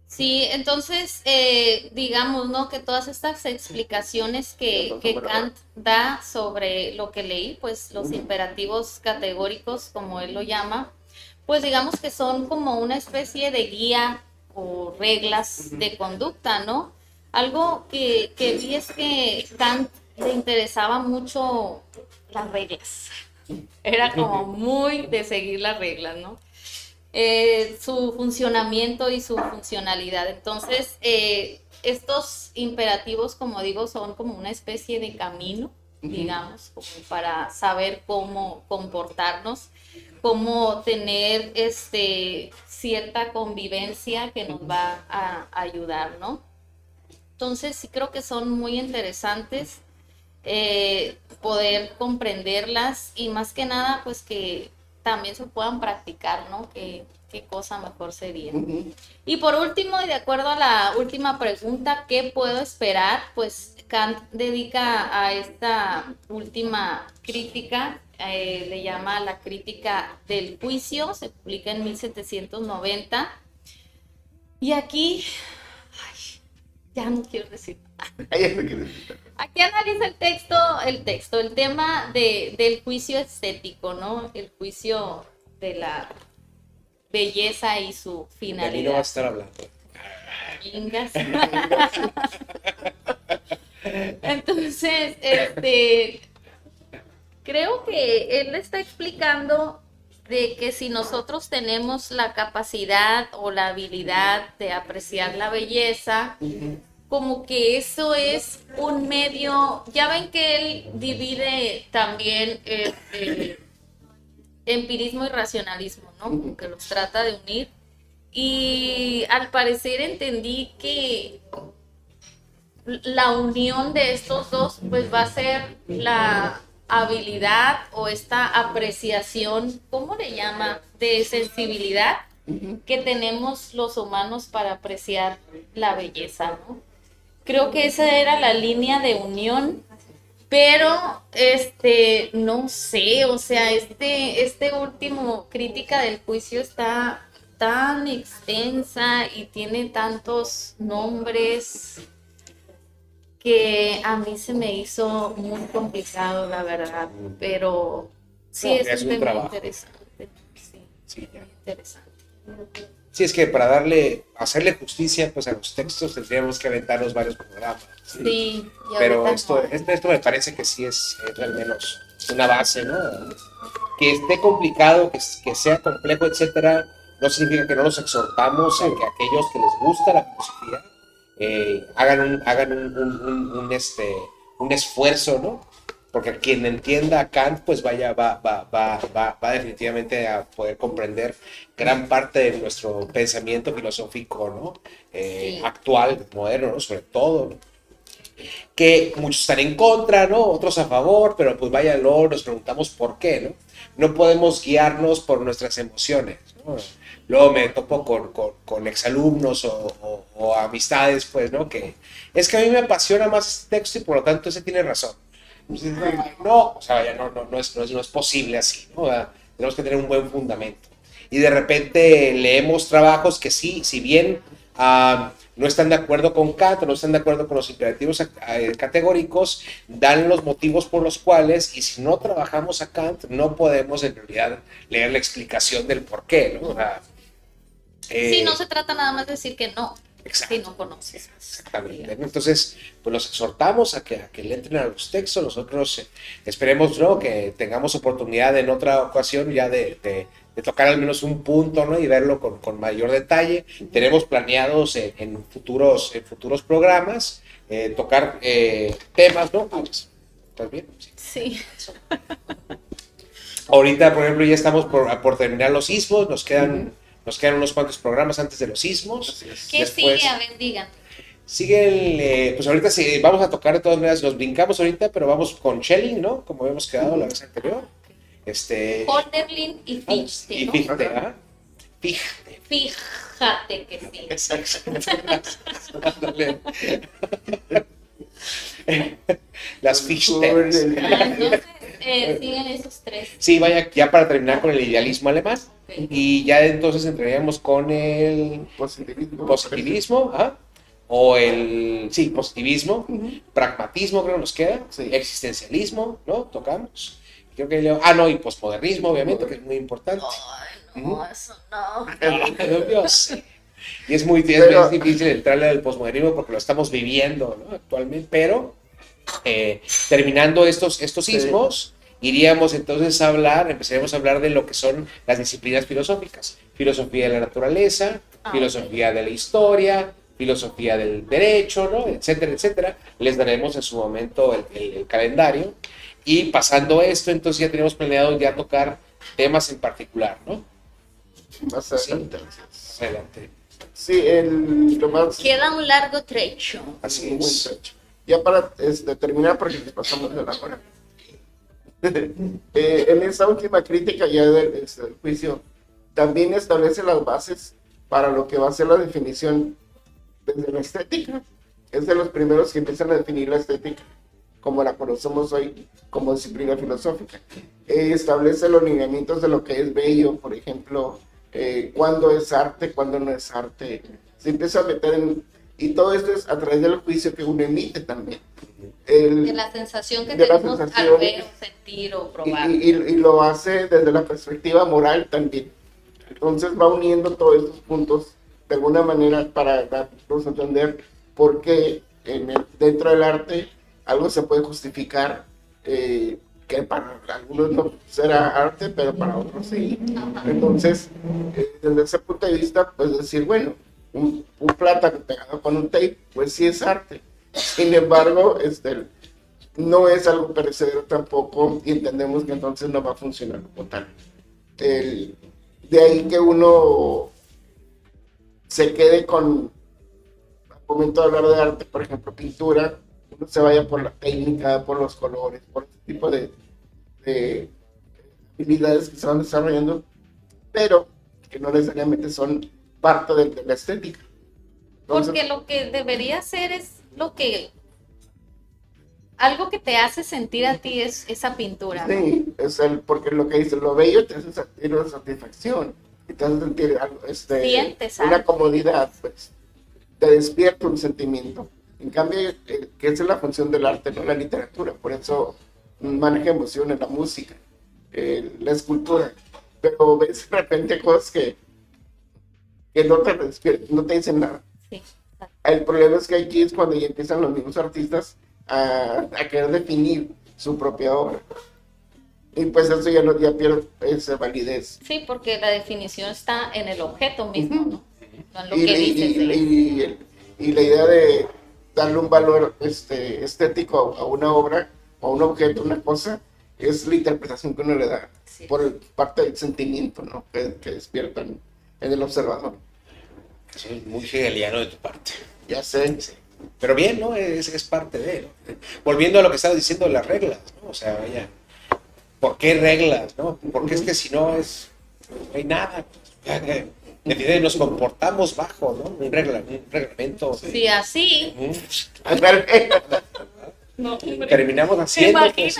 Sí, entonces, digamos, ¿no? Que todas estas explicaciones que Kant da sobre lo que leí, pues los imperativos categóricos, como él lo llama, pues digamos que son como una especie de guía o reglas de conducta, ¿no? Algo que vi es que Kant le interesaba mucho las reglas. Era como muy de seguir las reglas, ¿no? Su funcionamiento y su funcionalidad. Entonces, estos imperativos, como digo, son como una especie de camino, digamos, como para saber cómo comportarnos, cómo tener cierta convivencia que nos va a ayudar, ¿no? Entonces, sí creo que son muy interesantes poder comprenderlas y más que nada, pues que también se puedan practicar, ¿no? ¿Qué cosa mejor sería? Y por último, y de acuerdo a la última pregunta, ¿qué puedo esperar? Pues Kant dedica a esta última crítica, le llama la crítica del juicio, se publica en 1790. Y aquí, ya no quiero decir. Aquí analiza el tema del juicio estético, ¿no? El juicio de la belleza y su finalidad. De mí no va a estar hablando. Ingas. Entonces, creo que él está explicando de que si nosotros tenemos la capacidad o la habilidad de apreciar la belleza, como que eso es un medio, ya ven que él divide también empirismo y racionalismo, ¿no? Como que los trata de unir. Y al parecer entendí que la unión de estos dos, pues va a ser la habilidad o esta apreciación, ¿cómo le llama? De sensibilidad que tenemos los humanos para apreciar la belleza, ¿no? Creo que esa era la línea de unión, pero no sé, o sea, este último crítica del juicio está tan extensa y tiene tantos nombres que a mí se me hizo muy complicado, la verdad, pero sí No, es es un un tema trabajo. interesante, sí, Sí, ya. muy interesante. Sí, es que para hacerle justicia pues a los textos tendríamos que aventarnos varios programas. Sí, y Pero ahorita esto, no. esto me parece que sí es al menos una base, ¿no? Que esté complicado, que sea complejo, etcétera, no significa que no los exhortamos a que aquellos que les gusta la filosofía hagan un esfuerzo, ¿no? Porque quien entienda a Kant, pues va definitivamente a poder comprender gran parte de nuestro pensamiento filosófico, ¿no? Sí. Actual, moderno, ¿no? Sobre todo, ¿no? Que muchos están en contra, ¿no? Otros a favor, pero pues vaya, luego nos preguntamos por qué, ¿no? No podemos guiarnos por nuestras emociones, ¿no? Luego me topo con exalumnos o amistades, pues, ¿no? Que es que a mí me apasiona más este texto y por lo tanto ese tiene razón. Entonces, no, o sea, ya no es posible así, ¿no? Tenemos que tener un buen fundamento. Y de repente leemos trabajos que sí, si bien no están de acuerdo con Kant, no están de acuerdo con los imperativos categóricos, dan los motivos por los cuales, y si no trabajamos a Kant, no podemos en realidad leer la explicación del por qué, ¿no? Sí, no se trata nada más de decir que no, Exacto. si no conoces. Exactamente. Entonces, pues los exhortamos a que le entren a los textos. Nosotros esperemos, ¿no? Que tengamos oportunidad en otra ocasión ya de tocar al menos un punto, ¿no? Y verlo con mayor detalle. Tenemos planeados en futuros programas tocar temas, ¿no? ¿Estás bien? Sí. Sí. Ahorita, por ejemplo, ya estamos por terminar los sismos. Nos quedan unos cuantos programas antes de los sismos. ¿Qué Después, sigue? A ver, digan. sigue pues ahorita sí, vamos a tocar de todas maneras, los brincamos ahorita, pero vamos con Schelling, ¿no? Como habíamos quedado la vez anterior. Holderlin y Fichte, Y ¿no? Fichte, ¿ah? Fichte. Fíjate que sí. Ándale. Las Fichtes. Entonces, siguen esos tres. Sí, vaya, ya para terminar con el idealismo alemán. Ok. Y ya entonces entraríamos con el positivismo, ¿ah? O positivismo, pragmatismo creo que nos queda, Sí. existencialismo, ¿no? Tocamos. Creo que no, y posmodernismo, obviamente, que es muy importante. Ay, no, eso no. Dios. Y es muy Pero- es difícil entrarle al posmodernismo porque lo estamos viviendo, ¿no? Actualmente, pero terminando estos sismos, empezaríamos a hablar de lo que son las disciplinas filosóficas. Filosofía de la naturaleza, filosofía de la historia, filosofía del derecho, ¿no? Etcétera, etcétera. Les daremos en su momento el calendario. Y pasando esto, entonces ya tenemos planeado ya tocar temas en particular, ¿no? Más adelante. Adelante. Sí, lo más... Queda un largo trecho. Así muy es. estrecho. Ya para terminar, porque nos pasamos de la hora. En esa última crítica ya del juicio, también establece las bases para lo que va a ser la definición desde la estética. Es de los primeros que empiezan a definir la estética como la conocemos hoy como disciplina filosófica. Establece los lineamientos de lo que es bello, por ejemplo, cuándo es arte, cuándo no es arte. Se empieza a meter y todo esto es a través del juicio que uno emite también. De la sensación que de la tenemos sensación. al ver, sentir o probar. Y lo hace desde la perspectiva moral también. Entonces va uniendo todos estos puntos de alguna manera para darnos a entender por qué dentro del arte algo se puede justificar que para algunos no será arte, pero para otros sí. Entonces, desde ese punto de vista, pues decir, bueno, un plátano pegado con un tape, pues sí es arte. Sin embargo, no es algo perecedero tampoco y entendemos que entonces no va a funcionar como tal. De ahí que uno se quede con momento de hablar de arte, por ejemplo, pintura, uno se vaya por la técnica, por los colores, por este tipo de habilidades que se van desarrollando, pero que no necesariamente son parte de la estética. Entonces, Porque lo que debería ser es algo que te hace sentir a ti es esa pintura, ¿no? sí, porque lo que dice, lo bello te hace sentir una satisfacción, y te hace sentir algo, Sientes una algo. comodidad, pues, te despierta un sentimiento. En cambio, que esa es la función del arte, no la literatura, por eso maneja emociones, la música, la escultura, pero ves de repente cosas que no te despiertan, no te dicen nada. Sí. El problema es que aquí es cuando ya empiezan los mismos artistas a querer definir su propia obra. Y pues eso ya pierde esa validez. Sí, porque la definición está en el objeto mismo, Ujú. ¿no? No en lo Y, que dices. y la idea de darle un valor estético a una obra, a un objeto, una cosa, es la interpretación que uno le da Sí. por parte del sentimiento, ¿no? que despiertan en el observador. Eso es muy hegeliano de tu parte. Ya sé. Sí. Pero bien, ¿no? Es parte de, ¿no? Volviendo a lo que estaba diciendo de las reglas, ¿no? O sea, vaya, ¿por qué reglas, no? Porque es que si no no hay nada. ¿Entiendes? Nos comportamos bajo, ¿no? Un reglamento. Sí, así. Ándale. No, hombre. Terminamos haciendo. pues,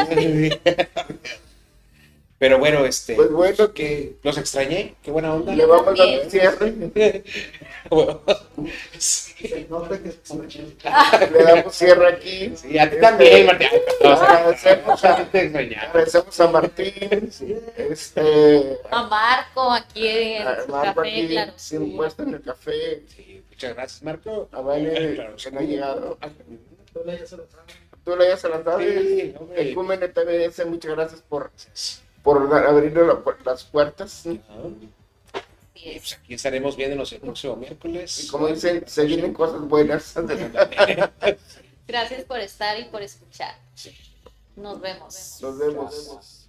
pero bueno, Pues bueno, que los extrañé, qué buena onda. le vamos a También. dar cierre. Bueno, Se nota que se escucha. Le damos cierre aquí. sí, a ti también, Martín. Agradecemos a Martín, A Marco aquí en a su Marco café, aquí, claro. sin puesto en el café, Sí, muchas gracias, Marco. a Vale, Claro, que no ha llegado. Tú le se lo traes. Tú le hayas a las Sí, tardes. hombre. El Cúmene TVS, muchas gracias por abrirle las puertas. Y pues aquí estaremos viéndonos el próximo miércoles. Y como dicen, se vienen cosas buenas. Gracias por estar y por escuchar. Nos vemos. Nos vemos.